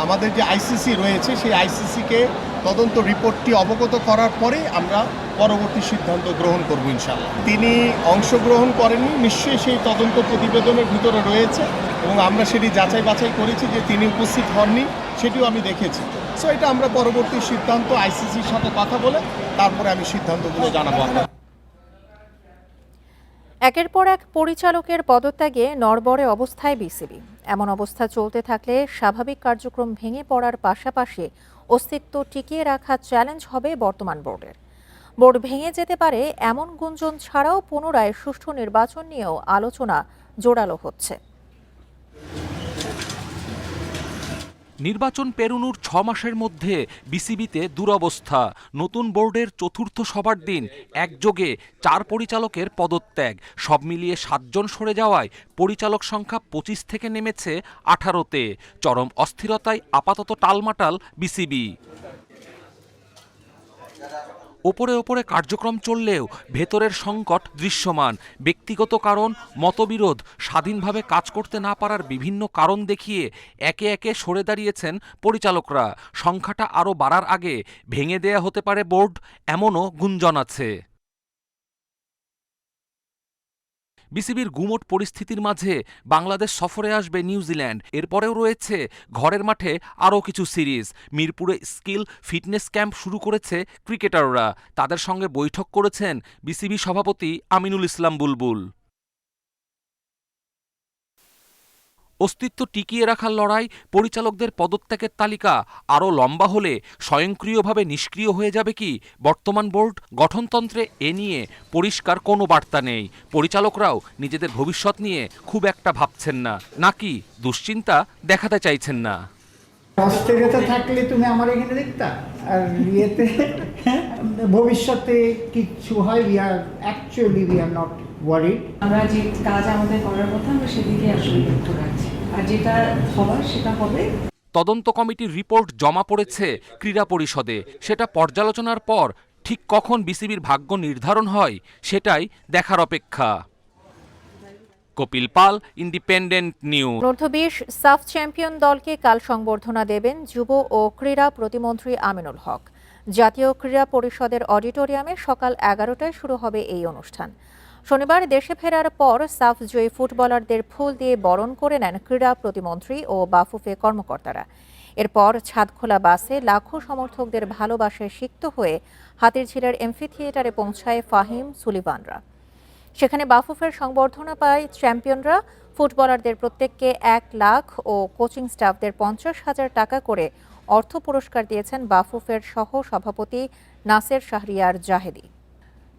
আমাদের যে আইসিসি রয়েছে সেই আইসিসিকে তদন্ত রিপোর্টটি অবগত করার পরে আমরা পরবর্তী সিদ্ধান্ত গ্রহণ করব ইনশাআল্লাহ। তিনি অংশগ্রহণ করেননি, নিশ্চয়ই সেই তদন্ত প্রতিবেদনের ভিতরে রয়েছে এবং আমরা সেটি যাচাই বাছাই করেছি যে তিনি উপস্থিত হননি, সেটিও আমি দেখেছি। সো এটা আমরা পরবর্তী সিদ্ধান্ত আইসিসির সাথে কথা বলে তারপরে আমি সিদ্ধান্তগুলো জানাবো আপনার। একের পর এক পরিচালকের পদত্যাগে নড়বড়ে অবস্থায় বিসিবি। এমন অবস্থা চলতে থাকলে স্বাভাবিক কার্যক্রম ভেঙে পড়ার পাশাপাশি অস্তিত্ব টিকিয়ে রাখা চ্যালেঞ্জ হবে বর্তমান বোর্ডের। বোর্ড ভেঙে যেতে পারে এমন গুঞ্জন ছাড়াও পুনরায় সুষ্ঠু নির্বাচন নিয়েও আলোচনা জোরালো হচ্ছে। নির্বাচন পেরোনোর 6 মাসের মধ্যে বিসিবিতে দুরবস্থা। নতুন বোর্ডের চতুর্থ সভার দিন একযোগে 4 পরিচালকের পদত্যাগ। সব মিলিয়ে 7 জন সরে যাওয়ায় পরিচালক সংখ্যা 25 থেকে নেমেছে 18-তে। চরম অস্থিরতায় আপাতত টালমাটাল বিসিবি। ওপরে ওপরে কার্যক্রম চললেও ভেতরের সংকট দৃশ্যমান। ব্যক্তিগত কারণ, মতবিরোধ, স্বাধীনভাবে কাজ করতে না পারার বিভিন্ন কারণ দেখিয়ে একে একে সরে দাঁড়িয়েছেন পরিচালকরা। সংখ্যাটা আরও বাড়ার আগে ভেঙে দেয়া হতে পারে বোর্ড, এমনও গুঞ্জন আছে। বিসিবির গুমোট পরিস্থিতির মাঝে বাংলাদেশ সফরে আসবে নিউজিল্যান্ড। এরপরেও রয়েছে ঘরের মাঠে আরও কিছু সিরিজ। মিরপুরে স্কিল ফিটনেস ক্যাম্প শুরু করেছে ক্রিকেটাররা। তাদের সঙ্গে বৈঠক করেছেন বিসিবি সভাপতি আমিনুল ইসলাম বুলবুল। অস্তিত্ব টিকিয়ে রাখার লড়াই, পরিচালকদের পদত্যাগের তালিকা আরও লম্বা হলে স্বয়ংক্রিয়ভাবে নিষ্ক্রিয় হয়ে যাবে কি বর্তমান বোর্ড? গঠনতন্ত্রে এ নিয়ে পরিষ্কার কোনো বার্তা নেই। পরিচালকরাও নিজেদের ভবিষ্যৎ নিয়ে খুব একটা ভাবছেন না, নাকি দুশ্চিন্তা দেখাতে চাইছেন না। অস্ট্রেলিয়াতে থাকলে তুমি আমার এখানে দেখতা, আর ইয়েতে ভবিষ্যতে কিছু হয় উই আর নট ওয়ারিড। আমরা যে কাজ আমাদের করার কথা আমরা সেদিকে আসলে লক্ষ্য রাখছি, আর যেটা হবার সেটা হবে। তদন্ত কমিটির রিপোর্ট জমা পড়েছে ক্রীড়া পরিষদে। সেটা পর্যালোচনার পর ঠিক কখন বিসিবির ভাগ্য নির্ধারণ হয় সেটাই দেখার অপেক্ষা। কপিল পাল, ইন্ডিপেন্ডেন্ট নিউজ। অনূর্ধ্ব-20 সাফ চ্যাম্পিয়ন দলকে কাল সংবর্ধনা দেবেন যুব ও ক্রীড়া প্রতিমন্ত্রী আমিনুল হক। জাতীয় ক্রীড়া পরিষদের অডিটোরিয়ামে সকাল 11টায় শুরু হবে এই অনুষ্ঠান। শনিবার দেশে ফেরার পর সাফ জয়ী ফুটবলারদের ফুল দিয়ে বরণ করে নেন ক্রীড়া প্রতিমন্ত্রী ও বাফুফে কর্মকর্তারা। এরপর ছাদখোলা বাসে লাখো সমর্থকদের ভালোবাসায় সিক্ত হয়ে হাতিরঝিলের এমফি থিয়েটারে পৌঁছায় ফাহিম সুলিভানরা। সেখানে বাফুফের সংবর্ধনা পায় চ্যাম্পিয়নরা। ফুটবলারদের প্রত্যেককে 1 লাখ ও কোচিং স্টাফদের 50,000 টাকা করে অর্থ পুরস্কার দিয়েছেন বাফুফের সহ সভাপতি নাসের শাহরিয়ার জাহেদি।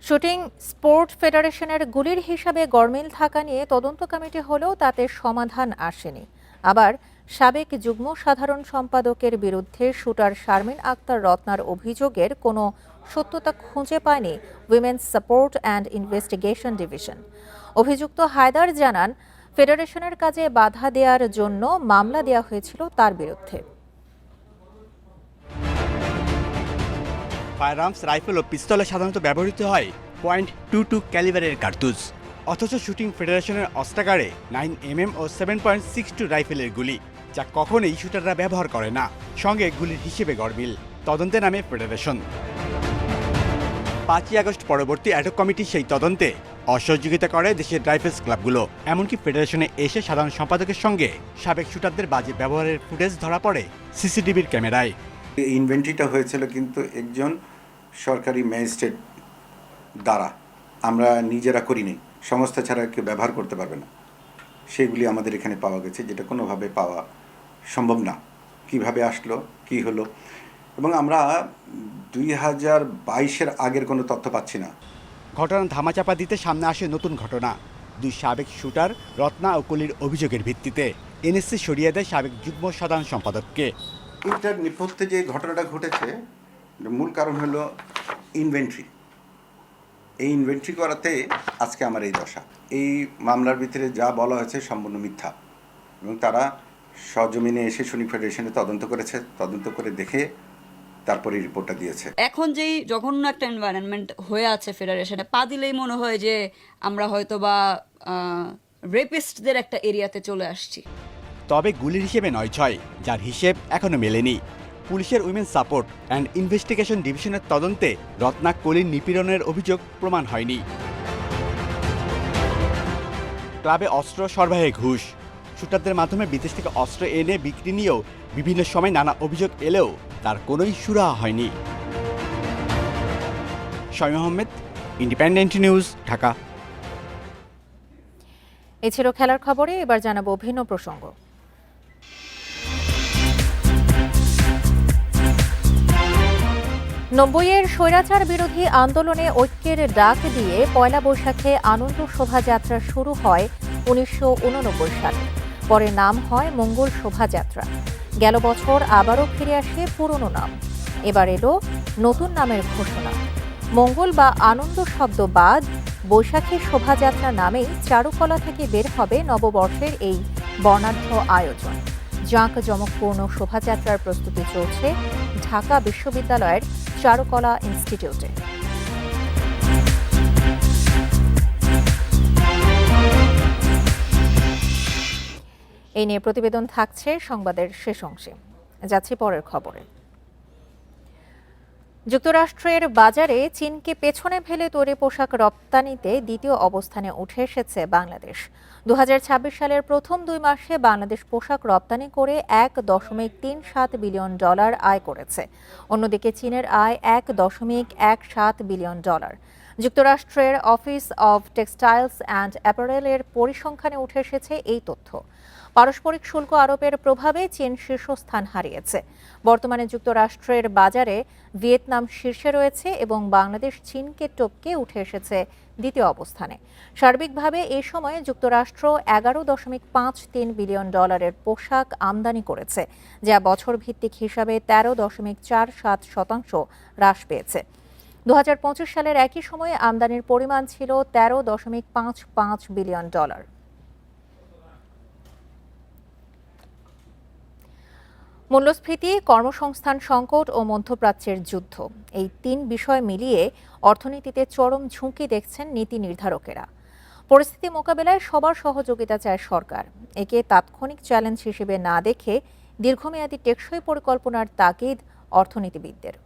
শুটিং স্পোর্ট ফেডারেশনের গুলির হিসাবে গরমিল থাকা নিয়ে তদন্ত কমিটি হলেও তাতে সমাধান আসেনি। আবার সাবেক যুগ্ম সাধারণ সম্পাদকের বিরুদ্ধে শুটার শারমিন আক্তার রত্নার অভিযোগের কোনো সত্যতা খুঁজে পায়নি women's support and investigation division. অভিযুক্ত হায়দার জানান, ফেডারেশনের কাজে বাধা দেওয়ার জন্য মামলা দেওয়া হয়েছিল তার বিরুদ্ধে। ফায়ারআর্মস, রাইফেল ও পিস্তলে সাধারণত ব্যবহৃত হয় .22 ক্যালিবারের কার্তুজ, অথচ শুটিং ফেডারেশনের অস্ত্রাগারে 9mm ও 7.62 রাইফেলের গুলি, যা কখনোই শুটাররা ব্যবহার করে না। সঙ্গে গুলির হিসেবে গরমিল। তদন্তে নামে ফেডারেশন। 5ই আগস্ট পরবর্তী অ্যাডহক কমিটি সেই তদন্তে অসহযোগিতা করে দেশের রাইফেলস ক্লাবগুলো। এমনকি ফেডারেশনে এসে সাধারণ সম্পাদকের সঙ্গে সাবেক শুটারদের বাজে ব্যবহারের ফুটেজ ধরা পড়ে সিসিটিভির ক্যামেরায়। ইনভেন্টরিটা হয়েছিল কিন্তু একজন সরকারি ম্যাজিস্ট্রেট দ্বারা, আমরা নিজেরা করিনি। সংস্থা ছাড়া কেউ ব্যবহার করতে পারবে না। সেগুলি আমাদের এখানে পাওয়া গেছে, যেটা কোনোভাবে পাওয়া সম্ভব না। কিভাবে আসলো, কি হলো, এবং আমরা 2022-এর আগের কোনো তথ্য পাচ্ছি না। ঘটনা ধামাচাপা দিতে সামনে আসে নতুন ঘটনা। 2 সাবেক শুটার রত্না ও কলির অভিযোগের ভিত্তিতে এনএসসি সরিয়ে দেয় সাবেক যুগ্ম সাধারণ সম্পাদককে। এটার নেপথ্যে যে ঘটনাটা ঘটেছে, মূল কারণ হলো ইনভেন্টরি। এই ইনভেন্টরি করাতে আজকে আমার এই দশা। এই মামলার ভিতরে যা বলা হয়েছে সম্পূর্ণ মিথ্যা, এবং তারা সজমিনে এসে শুনি ফেডারেশনে তদন্ত করেছে, তদন্ত করে দেখে তারপরে রিপোর্টটা দিয়েছে। এখন যেই জঘন্য একটা এনভায়রনমেন্ট হয়ে আছে ফেডারেশনে, পা দিলেই মনে হয় যে আমরা হয়তো বা রেপিস্টদের একটা এরিয়াতে চলে আসছি। তবে গুলির হিসেবে 9/6, যার হিসেব এখনো মেলেনি। পুলিশের উইমেন্স সাপোর্ট অ্যান্ড ইনভেস্টিগেশন ডিভিশনের তদন্তে রত্না কলির নিপীড়নের অভিযোগ প্রমাণ হয়নি। ক্লাবে অস্ত্র সরবরাহে ঘুষ, শুটারদের মাধ্যমে বিদেশ থেকে অস্ত্র এনে বিক্রি নিয়েও বিভিন্ন সময় নানা অভিযোগ এলেও তার কোনোই সুরাহা হয়নি। Shamim Ahmed, independent News, Dhaka. এই ছিল খেলার খবরে। এবার জানাবো ভিন্ন প্রসঙ্গ। নব্বইয়ের স্বৈরাচার বিরোধী আন্দোলনে ঐক্যের ডাক দিয়ে পয়লা বৈশাখে আনন্দ শোভাযাত্রা শুরু হয় 1989 সালে। পরে নাম হয় মঙ্গল শোভাযাত্রা। গেল বছর আবারও ফিরে আসে পুরনো নাম। এবার এলো নতুন নামের ঘোষণা। মঙ্গল বা আনন্দ শব্দ বাদ বৈশাখী শোভাযাত্রা নামেই চারুকলা থেকে বের হবে নববর্ষের এই বর্ণাঢ্য আয়োজন। জাঁকজমকপূর্ণ শোভাযাত্রার প্রস্তুতি চলছে ঢাকা বিশ্ববিদ্যালয়ের চারুকলা ইনস্টিটিউটে। এই নিয়ে প্রতিবেদন থাকছে সংবাদের শেষ অংশে। যাচ্ছি পরের খবরে। যুক্তরাষ্ট্রের বাজারে চীনকে পেছনে ফেলে তৈরি পোশাক রপ্তানিতে দ্বিতীয় অবস্থানে উঠে এসেছে বাংলাদেশ। 2026 সালের প্রথম 2 মাসে বাংলাদেশ পোশাক রপ্তানি করে $1.37 বিলিয়ন আয় করেছে। অন্যদিকে চীনের আয় $1.17 বিলিয়ন। যুক্তরাষ্ট্রের অফিস অব টেক্সটাইলস অ্যান্ড অ্যাপারেলের পরিসংখ্যানে উঠে এসেছে এই তথ্য। পারস্পরিক শুল্ক আরোপের প্রভাবে চীন শীর্ষস্থান হারিয়েছে। বর্তমানে যুক্তরাষ্ট্রের বাজারে ভিয়েতনাম শীর্ষে রয়েছে এবং বাংলাদেশ চীনকে টপকে উঠে এসেছে দ্বিতীয় অবস্থানে। সার্বিকভাবে এই সময়ে যুক্তরাষ্ট্র $11.53 বিলিয়ন পোশাক আমদানি করেছে, যা বছর ভিত্তিক হিসাবে 13.47% হ্রাস পেয়েছে। 2025 সালের একই সময়ে আমদানির পরিমাণ ছিল $13.55 বিলিয়ন। মূল্যস্ফীতি, কর্মসংস্থান সংকট ও মধ্যপ্রাচ্যের যুদ্ধ, এই 3 বিষয় মিলিয়ে অর্থনীতিতে চরম ঝুঁকি দেখছেন নীতি নির্ধারকেরা। পরিস্থিতি মোকাবেলায় সবার সহযোগিতা চায় সরকার। একে তাৎক্ষণিক চ্যালেঞ্জ হিসেবে না দেখে দীর্ঘমেয়াদী টেকসই পরিকল্পনার তাগিদ অর্থনীতিবিদদের।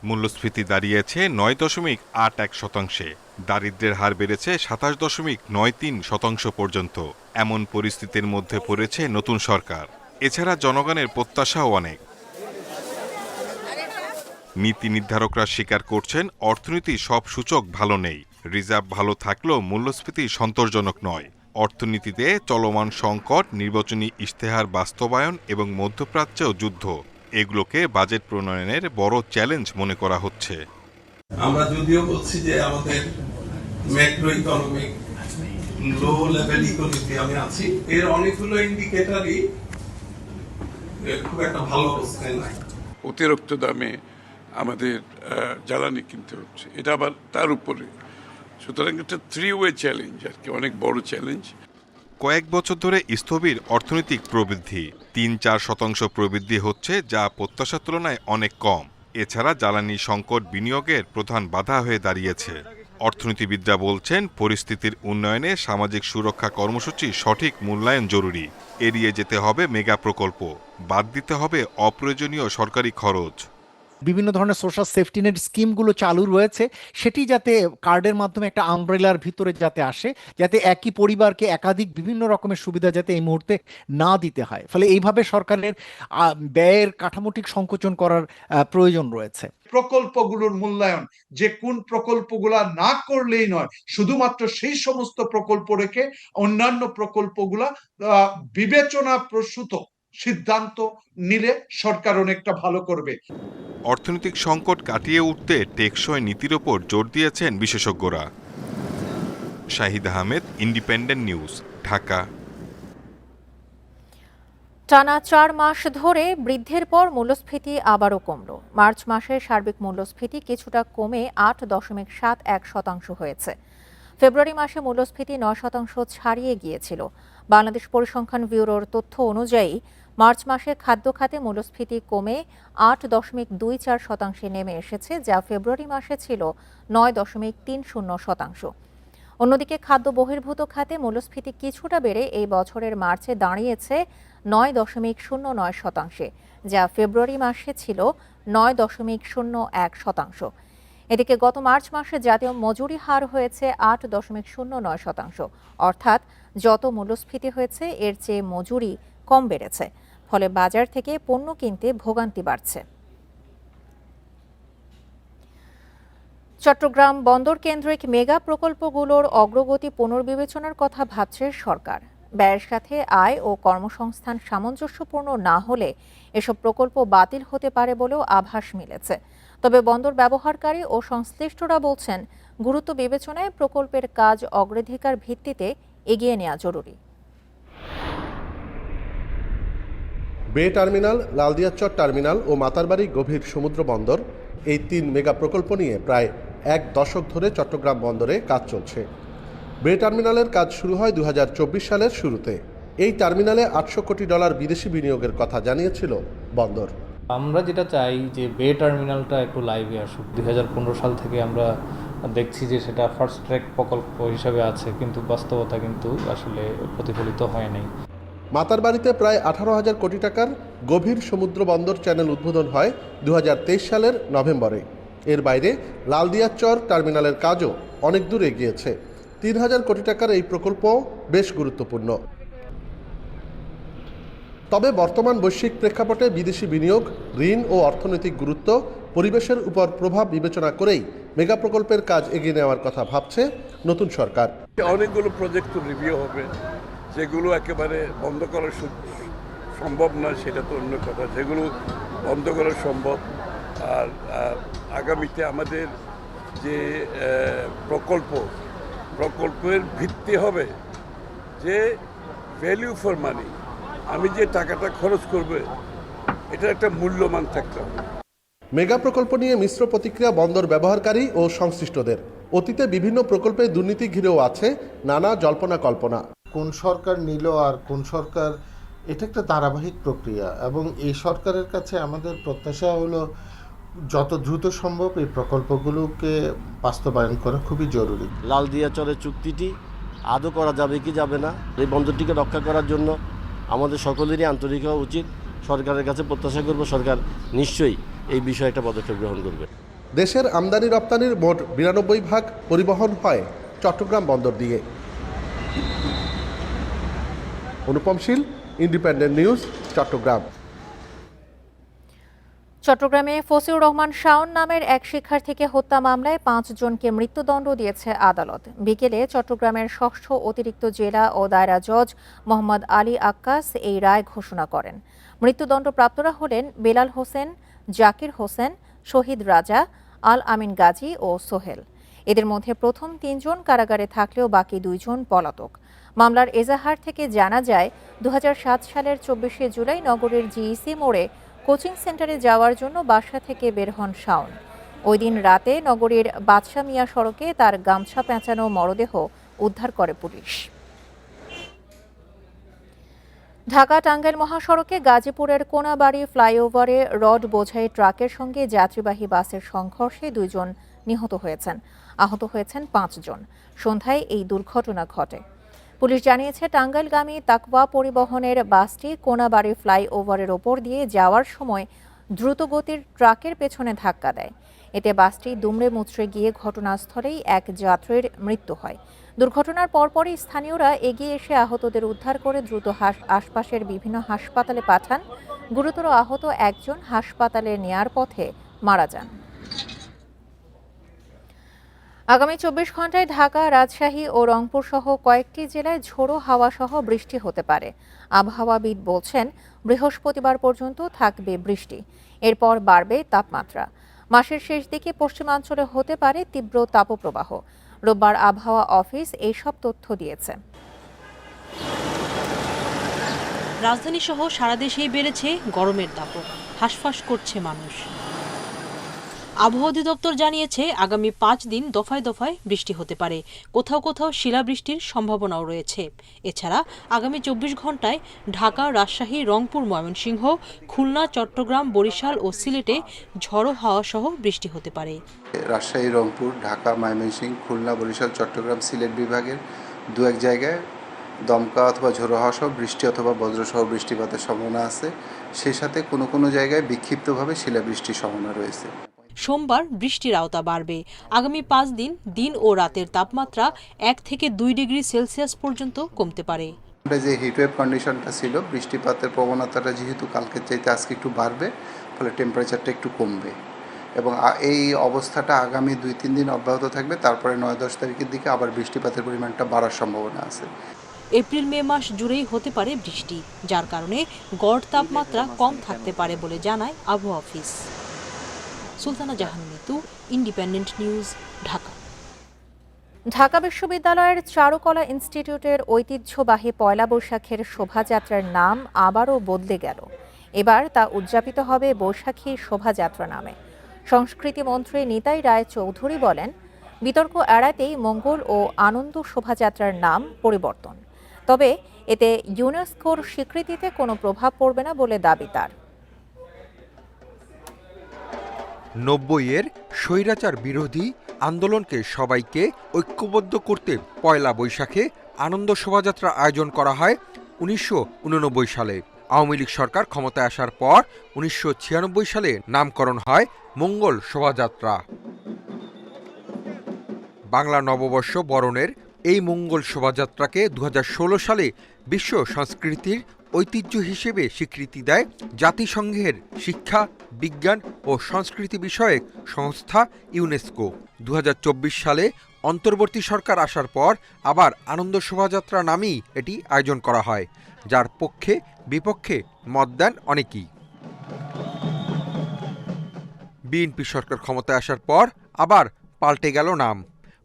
মূল্যস্ফীতি দাঁড়িয়েছে 9.81%, দারিদ্র্যের হার বেড়েছে 27.93% পর্যন্ত। এমন পরিস্থিতির মধ্যে পড়েছে নতুন সরকার। এছাড়া জনগণের প্রত্যাশাও অনেক। নীতি নির্ধারকরা স্বীকার করছেন অর্থনীতির সব সূচক ভালো নেই। রিজার্ভ ভালো থাকলেও মূল্যস্ফীতি সন্তোষজনক নয়। অর্থনীতিতে চলমান সংকট, নির্বাচনী ইশতেহার বাস্তবায়ন এবং মধ্যপ্রাচ্যেও যুদ্ধ, এগুলোকে বাজেট প্রণয়নের বড় চ্যালেঞ্জ মনে করা হচ্ছে। আমরা যদিও বলছি যে আমাদের ম্যাক্রো ইকোনমিক লো লেভেল ইকোনমিতে আছি, এর অনেকগুলো ইন্ডিকেটরই খুব একটা ভালো অবস্থায় নাই। অতিরিক্ত দামে আমাদের জ্বালানি কিনতে হচ্ছে, এটা আবার তার উপরে। সুতরাং একটা 3-ওয়ে চ্যালেঞ্জ আর কি, অনেক বড় চ্যালেঞ্জ। কয়েক বছর ধরে স্থবির অর্থনৈতিক প্রবৃদ্ধি, 3-4% প্রবৃদ্ধি হচ্ছে, যা প্রত্যাশার তুলনায় অনেক কম। এছাড়া জ্বালানি সংকট বিনিয়োগের প্রধান বাধা হয়ে দাঁড়িয়েছে। অর্থনীতিবিদরা বলছেন পরিস্থিতির উন্নয়নে সামাজিক সুরক্ষা কর্মসূচি সঠিক মূল্যায়ন জরুরি। এড়িয়ে যেতে হবে মেগা প্রকল্প, বাদ দিতে হবে অপ্রয়োজনীয় সরকারি খরচ। বিভিন্ন ধরনের সোশ্যাল সেফটি নেট স্কিমগুলো চালু রয়েছে, সেটি যাতে কার্ডের মাধ্যমে একটা আমব্রেলার ভিতরে যাতে আসে, যাতে একই পরিবারকে একাধিক বিভিন্ন রকমের সুবিধা যাতে এই মুহূর্তে না দিতে হয়। ফলে এইভাবে সরকারের ব্যয়ের কাঠামোটিক সংকোচন করার প্রয়োজন রয়েছে। প্রকল্পগুলোর মূল্যায়ন, যে কোন প্রকল্পগুলা না করলেই নয়, শুধুমাত্র সেই সমস্ত প্রকল্প রেখে অন্যান্য প্রকল্পগুলা বিবেচনা প্রসূত সিদ্ধান্ত নিলে সরকার অনেকটা ভালো করবে। অর্থনৈতিক সংকট কাটিয়ে উঠতে টেকসই নীতির ওপর জোর দিয়েছেন বিশেষজ্ঞরা। Shahid Ahmed, independent News, Dhaka. টানা 4 মাস ধরে বৃদ্ধির পর মূল্যস্ফীতি আবারও কমল। মার্চ মাসে সার্বিক মূল্যস্ফীতি কিছুটা কমে 8.71% হয়েছে। ফেব্রুয়ারি মাসে মূল্যস্ফীতি 9% ছাড়িয়ে গিয়েছিল। বাংলাদেশ পরিসংখ্যান ব্যুরোর তথ্য অনুযায়ী মার্চ মাসে খাদ্য খাতে মূল্যস্ফীতি কমে 8.24% নেমে এসেছে, যা ফেব্রুয়ারি মাসে ছিল 9.30%। অন্যদিকে খাদ্য বহির্ভূত খাতে মূল্যস্ফীতি কিছুটা বেড়ে এই বছরের মার্চে দাঁড়িয়েছে 9.09%, যা ফেব্রুয়ারি মাসে ছিল 9.01%। এদিকে গত মার্চ মাসে জাতীয় মজুরি হার হয়েছে 8.09%, অর্থাৎ যত মূল্যস্ফীতি হয়েছে এর চেয়ে মজুরি কম বেড়েছে। ফলে বাজার থেকে পণ্য কিনতে ভোগান্তি বাড়ছে। চট্টগ্রাম বন্দর কেন্দ্রিক মেগা প্রকল্পগুলোর অগ্রগতি পুনর্বিবেচনার কথা ভাবছে সরকার। ব্যয়ের সাথে আয় ও কর্মসংস্থান সামঞ্জস্যপূর্ণ না হলে এসব প্রকল্প বাতিল হতে পারে বলেও আভাস মিলেছে। তবে বন্দর ব্যবহারকারী ও সংশ্লিষ্টরা বলছেন, গুরুত্ব বিবেচনায় প্রকল্পের কাজ অগ্রাধিকার ভিত্তিতে এগিয়ে নেওয়া জরুরি। বে টার্মিনাল, লালদিয়াচর টার্মিনাল ও মাতারবাড়ি গভীর সমুদ্র বন্দর, এই 3 মেগা প্রকল্প নিয়ে প্রায় 1 দশক ধরে চট্টগ্রাম বন্দরে কাজ চলছে। বে টার্মিনালের কাজ শুরু হয় 2024 সালের শুরুতে। এই টার্মিনালে $800 কোটি বিদেশি বিনিয়োগের কথা জানিয়েছিল বন্দর। আমরা যেটা চাই যে বে টার্মিনালটা একটু লাইভে আসুক। 2015 সাল থেকে আমরা দেখছি যে সেটা ফার্স্ট ট্র্যাক প্রকল্প হিসাবে আছে, কিন্তু বাস্তবতা কিন্তু আসলে প্রতিফলিত হয় নাই। মাতারবাড়িতে প্রায় 18,000 কোটি টাকার গভীর সমুদ্র বন্দর চ্যানেল উদ্বোধন হয় 2023 সালের নভেম্বরে। এর বাইরে লালদিয়াচর টার্মিনালের কাজও অনেক দূর এগিয়েছে। 3,000 কোটি টাকার এই প্রকল্প বেশ গুরুত্বপূর্ণ। তবে বর্তমান বৈশ্বিক প্রেক্ষাপটে বিদেশি বিনিয়োগ, ঋণ ও অর্থনৈতিক গুরুত্ব, পরিবেশের উপর প্রভাব বিবেচনা করেই মেগা প্রকল্পের কাজ এগিয়ে নেওয়ার কথা ভাবছে নতুন সরকার। অনেকগুলো প্রজেক্ট রিভিউ হবে, যেগুলো একেবারে বন্ধ করা সম্ভব না সেটা তো অন্য কথা, যেগুলো বন্ধ করা সম্ভব। আর আগামীতে আমাদের যে প্রকল্পের ভিত্তি হবে যে ভ্যালু ফর মানি, আমি যে টাকাটা খরচ করবে এটা একটা মূল্যমান থাকতে হবে। মেগা প্রকল্প নিয়ে মিশ্র প্রতিক্রিয়া বন্দর ব্যবহারকারী ও সংশ্লিষ্টদের। অতীতে বিভিন্ন প্রকল্পে দুর্নীতি ঘিরেও আছে নানা জল্পনা কল্পনা। কোন সরকার নিল আর কোন সরকার, এটা একটা ধারাবাহিক প্রক্রিয়া এবং এই সরকারের কাছে আমাদের প্রত্যাশা হলো যত দ্রুত সম্ভব এই প্রকল্পগুলোকে বাস্তবায়ন করা খুবই জরুরি। লালদিয়াচরের চুক্তিটি আদৌ করা যাবে কি যাবে না, এই বন্দরটিকে রক্ষা করার জন্য আমাদের সকলেরই আন্তরিক হওয়া উচিত। সরকারের কাছে প্রত্যাশা করব সরকার নিশ্চয়ই এই বিষয়ে একটা পদক্ষেপ গ্রহণ করবে। দেশের আমদানি রপ্তানির মোট 92% পরিবহন হয় চট্টগ্রাম বন্দর দিয়ে। অনুপম শীল, ইন্ডিপেন্ডেন্ট নিউজ, চট্টগ্রাম। চট্টগ্রামে ফসিউর রহমান শাওন নামের এক শিক্ষার্থীকে হত্যা মামলায় 5 জনকে মৃত্যুদণ্ড দিয়েছে আদালত। বিকেলে চট্টগ্রামের ষষ্ঠ অতিরিক্ত জেলা ও দায়রা জজ মোহাম্মদ আলী আক্কাস এই রায় ঘোষণা করেন। মৃত্যুদণ্ডপ্রাপ্তরা হলেন বেলাল হোসেন, জাকির হোসেন, শহীদ রাজা, আল আমিন গাজী ও সোহেল। এদের মধ্যে প্রথম 3 জন কারাগারে থাকলেও বাকি 2 জন পলাতক। মামলার এজাহার থেকে জানা যায় 2007 সালের 24শে জুলাই নগরের জিইসি মোড়ে কোচিং সেন্টারে যাওয়ার জন্য বাসা থেকে বের হন শাওন। ওই দিন রাতে নগরীর বাদশা মিয়া সড়কে তার গামছা পেঁচানো মরদেহ উদ্ধার করে পুলিশ। ঢাকা টাঙ্গাইল মহাসড়কে গাজীপুরের কোনাবাড়ি ফ্লাইওভারে রড বোঝাই ট্রাকের সঙ্গে যাত্রীবাহী বাসের সংঘর্ষে 2 জন নিহত হয়েছেন। আহত হয়েছেন 5 জন। সন্ধ্যায় এই দুর্ঘটনা ঘটে। পুলিশ জানিয়েছে টাঙ্গাইলগামী তাকওয়া পরিবহনের বাসটি কোনাবাড়ি ফ্লাইওভারের ওপর দিয়ে যাওয়ার সময় দ্রুতগতির ট্রাকের পেছনে ধাক্কা দেয়। এতে বাসটি দুমড়ে মুচড়ে গিয়ে ঘটনাস্থলেই এক যাত্রীর মৃত্যু হয়। দুর্ঘটনার পরপরই স্থানীয়রা এগিয়ে এসে আহতদের উদ্ধার করে দ্রুত আশপাশের বিভিন্ন হাসপাতালে পাঠান। গুরুতর আহত একজন হাসপাতালে নেয়ার পথে মারা যান। আগামী 24 ঘন্টায় ঢাকা, রাজশাহী ও রংপুর সহ কয়েকটি জেলায় ঝোড়ো হাওয়া সহ বৃষ্টি হতে পারে। আবহাওয়াবিদ বলছেন বৃহস্পতিবার পর্যন্ত থাকবে বৃষ্টি, এরপর বাড়বে তাপমাত্রা। মাসের শেষ দিকে পশ্চিমাঞ্চলে হতে পারে তীব্র তাপপ্রবাহ। রোববার আবহাওয়া অফিস এইসব তথ্য দিয়েছে। রাজধানী সহ সারা দেশেই বেড়েছে গরমের দাপট, হাঁসফাঁস করছে মানুষ। আবহাওয়া অধিদপ্তর জানিয়েছে আগামী 5 দিন দফায় দফায় বৃষ্টি হতে পারে, কোথাও কোথাও শিলাবৃষ্টির সম্ভাবনাও রয়েছে। এছাড়া আগামী 24 ঘন্টায় ঢাকা, রাজশাহী, রংপুর, ময়মনসিংহ, খুলনা, চট্টগ্রাম, বরিশাল ও সিলেটে ঝড়ো হাওয়া সহ বৃষ্টি হতে পারে। রাজশাহী, রংপুর, ঢাকা, ময়মনসিংহ, খুলনা, বরিশাল, চট্টগ্রাম, সিলেট বিভাগের 2-1 জায়গায় দমকা অথবা ঝোড়ো হাওয়া সহ বৃষ্টি অথবা বজ্রসহ বৃষ্টিপাতের সম্ভাবনা আছে। সেই সাথে কোনো কোনো জায়গায় বিক্ষিপ্তভাবে শিলাবৃষ্টির সম্ভাবনা রয়েছে। সোমবার বৃষ্টির আওতা বাড়বে। আগামী 5 দিন দিন ও রাতের তাপমাত্রা 1 থেকে 2 ডিগ্রি সেলসিয়াস পর্যন্ত কমতে পারে। যে হিটওয়েভ কন্ডিশনটা ছিল, বৃষ্টিপাতের প্রবণতাটা যেহেতু কালকের চাইতে আজকে একটু বাড়বে, ফলে টেম্পারেচারটা একটু কমবে এবং এই অবস্থাটা আগামী 2-3 দিন অব্যাহত থাকবে। তারপরে 9-10 তারিখের দিকে আবার বৃষ্টিপাতের পরিমাণটা বাড়ার সম্ভাবনা আছে। এপ্রিল মে মাস জুড়েই হতে পারে বৃষ্টি, যার কারণে গড় তাপমাত্রা কম থাকতে পারে বলে জানায় আবহাওয়া অফিস। সুলতানা জাহান মিতু, ইন্ডিপেন্ডেন্ট নিউজ, ঢাকা। ঢাকা বিশ্ববিদ্যালয়ের চারুকলা ইনস্টিটিউটের ঐতিহ্যবাহী পয়লা বৈশাখের শোভাযাত্রার নাম আবারও বদলে গেল। এবার তা উদযাপিত হবে বৈশাখী শোভাযাত্রা নামে। সংস্কৃতি মন্ত্রী নিতাই রায় চৌধুরী বলেন, বিতর্ক এড়াতেই মঙ্গল ও আনন্দ শোভাযাত্রার নাম পরিবর্তন। তবে এতে ইউনেস্কোর স্বীকৃতিতে কোনো প্রভাব পড়বে না বলে দাবি তার। 90-এর স্বৈরাচার বিরোধী আন্দোলনকে সবাইকে ঐক্যবদ্ধ করতে পয়লা বৈশাখে আনন্দ শোভাযাত্রা আয়োজন করা হয় 1989 সালে। আওয়ামী লীগ সরকার ক্ষমতায় আসার পর 1996 সালে নামকরণ হয় মঙ্গল শোভাযাত্রা। বাংলা নববর্ষ বরণের এই মঙ্গল শোভাযাত্রাকে 2016 সালে বিশ্ব সংস্কৃতির ঐতিহ্য হিসেবে স্বীকৃতি দেয় জাতিসংঘের শিক্ষা, বিজ্ঞান ও সংস্কৃতি বিষয়ক সংস্থা ইউনেস্কো। 2024 সালে অন্তর্বর্তী সরকার আসার পর আবার আনন্দ শোভাযাত্রা নামেই এটি আয়োজন করা হয়, যার পক্ষে বিপক্ষে মত দেন অনেকেই। বিএনপি সরকার ক্ষমতায় আসার পর আবার পাল্টে গেল নাম।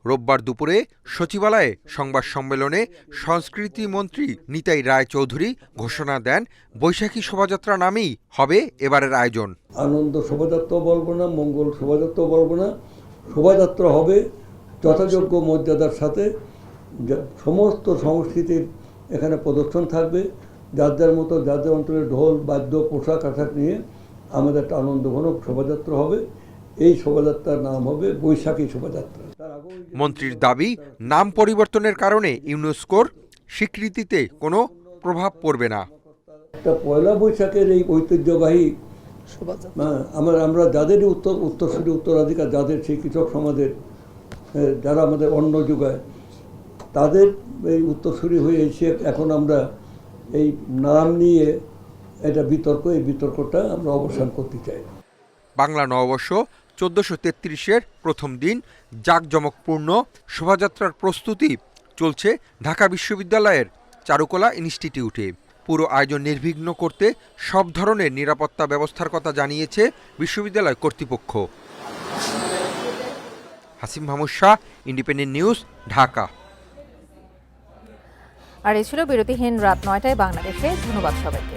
রোববার দুপুরে সচিবালয়ে সংবাদ সম্মেলনে সংস্কৃতি মন্ত্রী নিতাই রায়চৌধুরী ঘোষণা দেন, বৈশাখী শোভাযাত্রা নামেই হবে এবারের আয়োজন। আনন্দ শোভাযাত্রা বলবো না, মঙ্গল শোভাযাত্রা বলবো না, শোভাযাত্রা হবে যথাযোগ্য মর্যাদার সাথে। সমস্ত সংস্কৃতির এখানে প্রদর্শন থাকবে, যার যার মতো যার যার অঞ্চলের ঢোল বাদ্য পোশাক আশাক নিয়ে আমাদের একটা আনন্দঘন শোভাযাত্রা হবে। এই শোভাযাত্রার নাম হবে বৈশাখী শোভাযাত্রা। মন্ত্রীর দাবি, নাম পরিবর্তনের কারণে ইউনেস্কোর স্বীকৃতিতে কোনো প্রভাব পড়বে না। একটা পয়লা বৈশাখের এই ঐতিহ্যবাহী আমরা যাদেরই উত্তরসূরি উত্তরাধিকার, যাদের সেই কৃষক সমাজের যারা আমাদের অন্ন যোগায়, তাদের এই উত্তরসূরি হয়ে এসে এখন আমরা এই নাম নিয়ে এটা এই বিতর্কটা আমরা অবসান করতে চাই। বাংলা নববর্ষ 1433-এর প্রথম দিন জাঁকজমকপূর্ণ শোভাযাত্রার প্রস্তুতি চলছে ঢাকা বিশ্ববিদ্যালয়ের চারুকলা ইনস্টিটিউটে। পুরো আয়োজন নির্বিঘ্ন করতে সব ধরনের নিরাপত্তা ব্যবস্থার কথা জানিয়েছে বিশ্ববিদ্যালয় কর্তৃপক্ষ। Hasim Mahmud Shah, Independent News, Dhaka. আর এ ছিল বিরতিহীন রাত 9টায় বাংলাদেশে। ধন্যবাদ সবাইকে।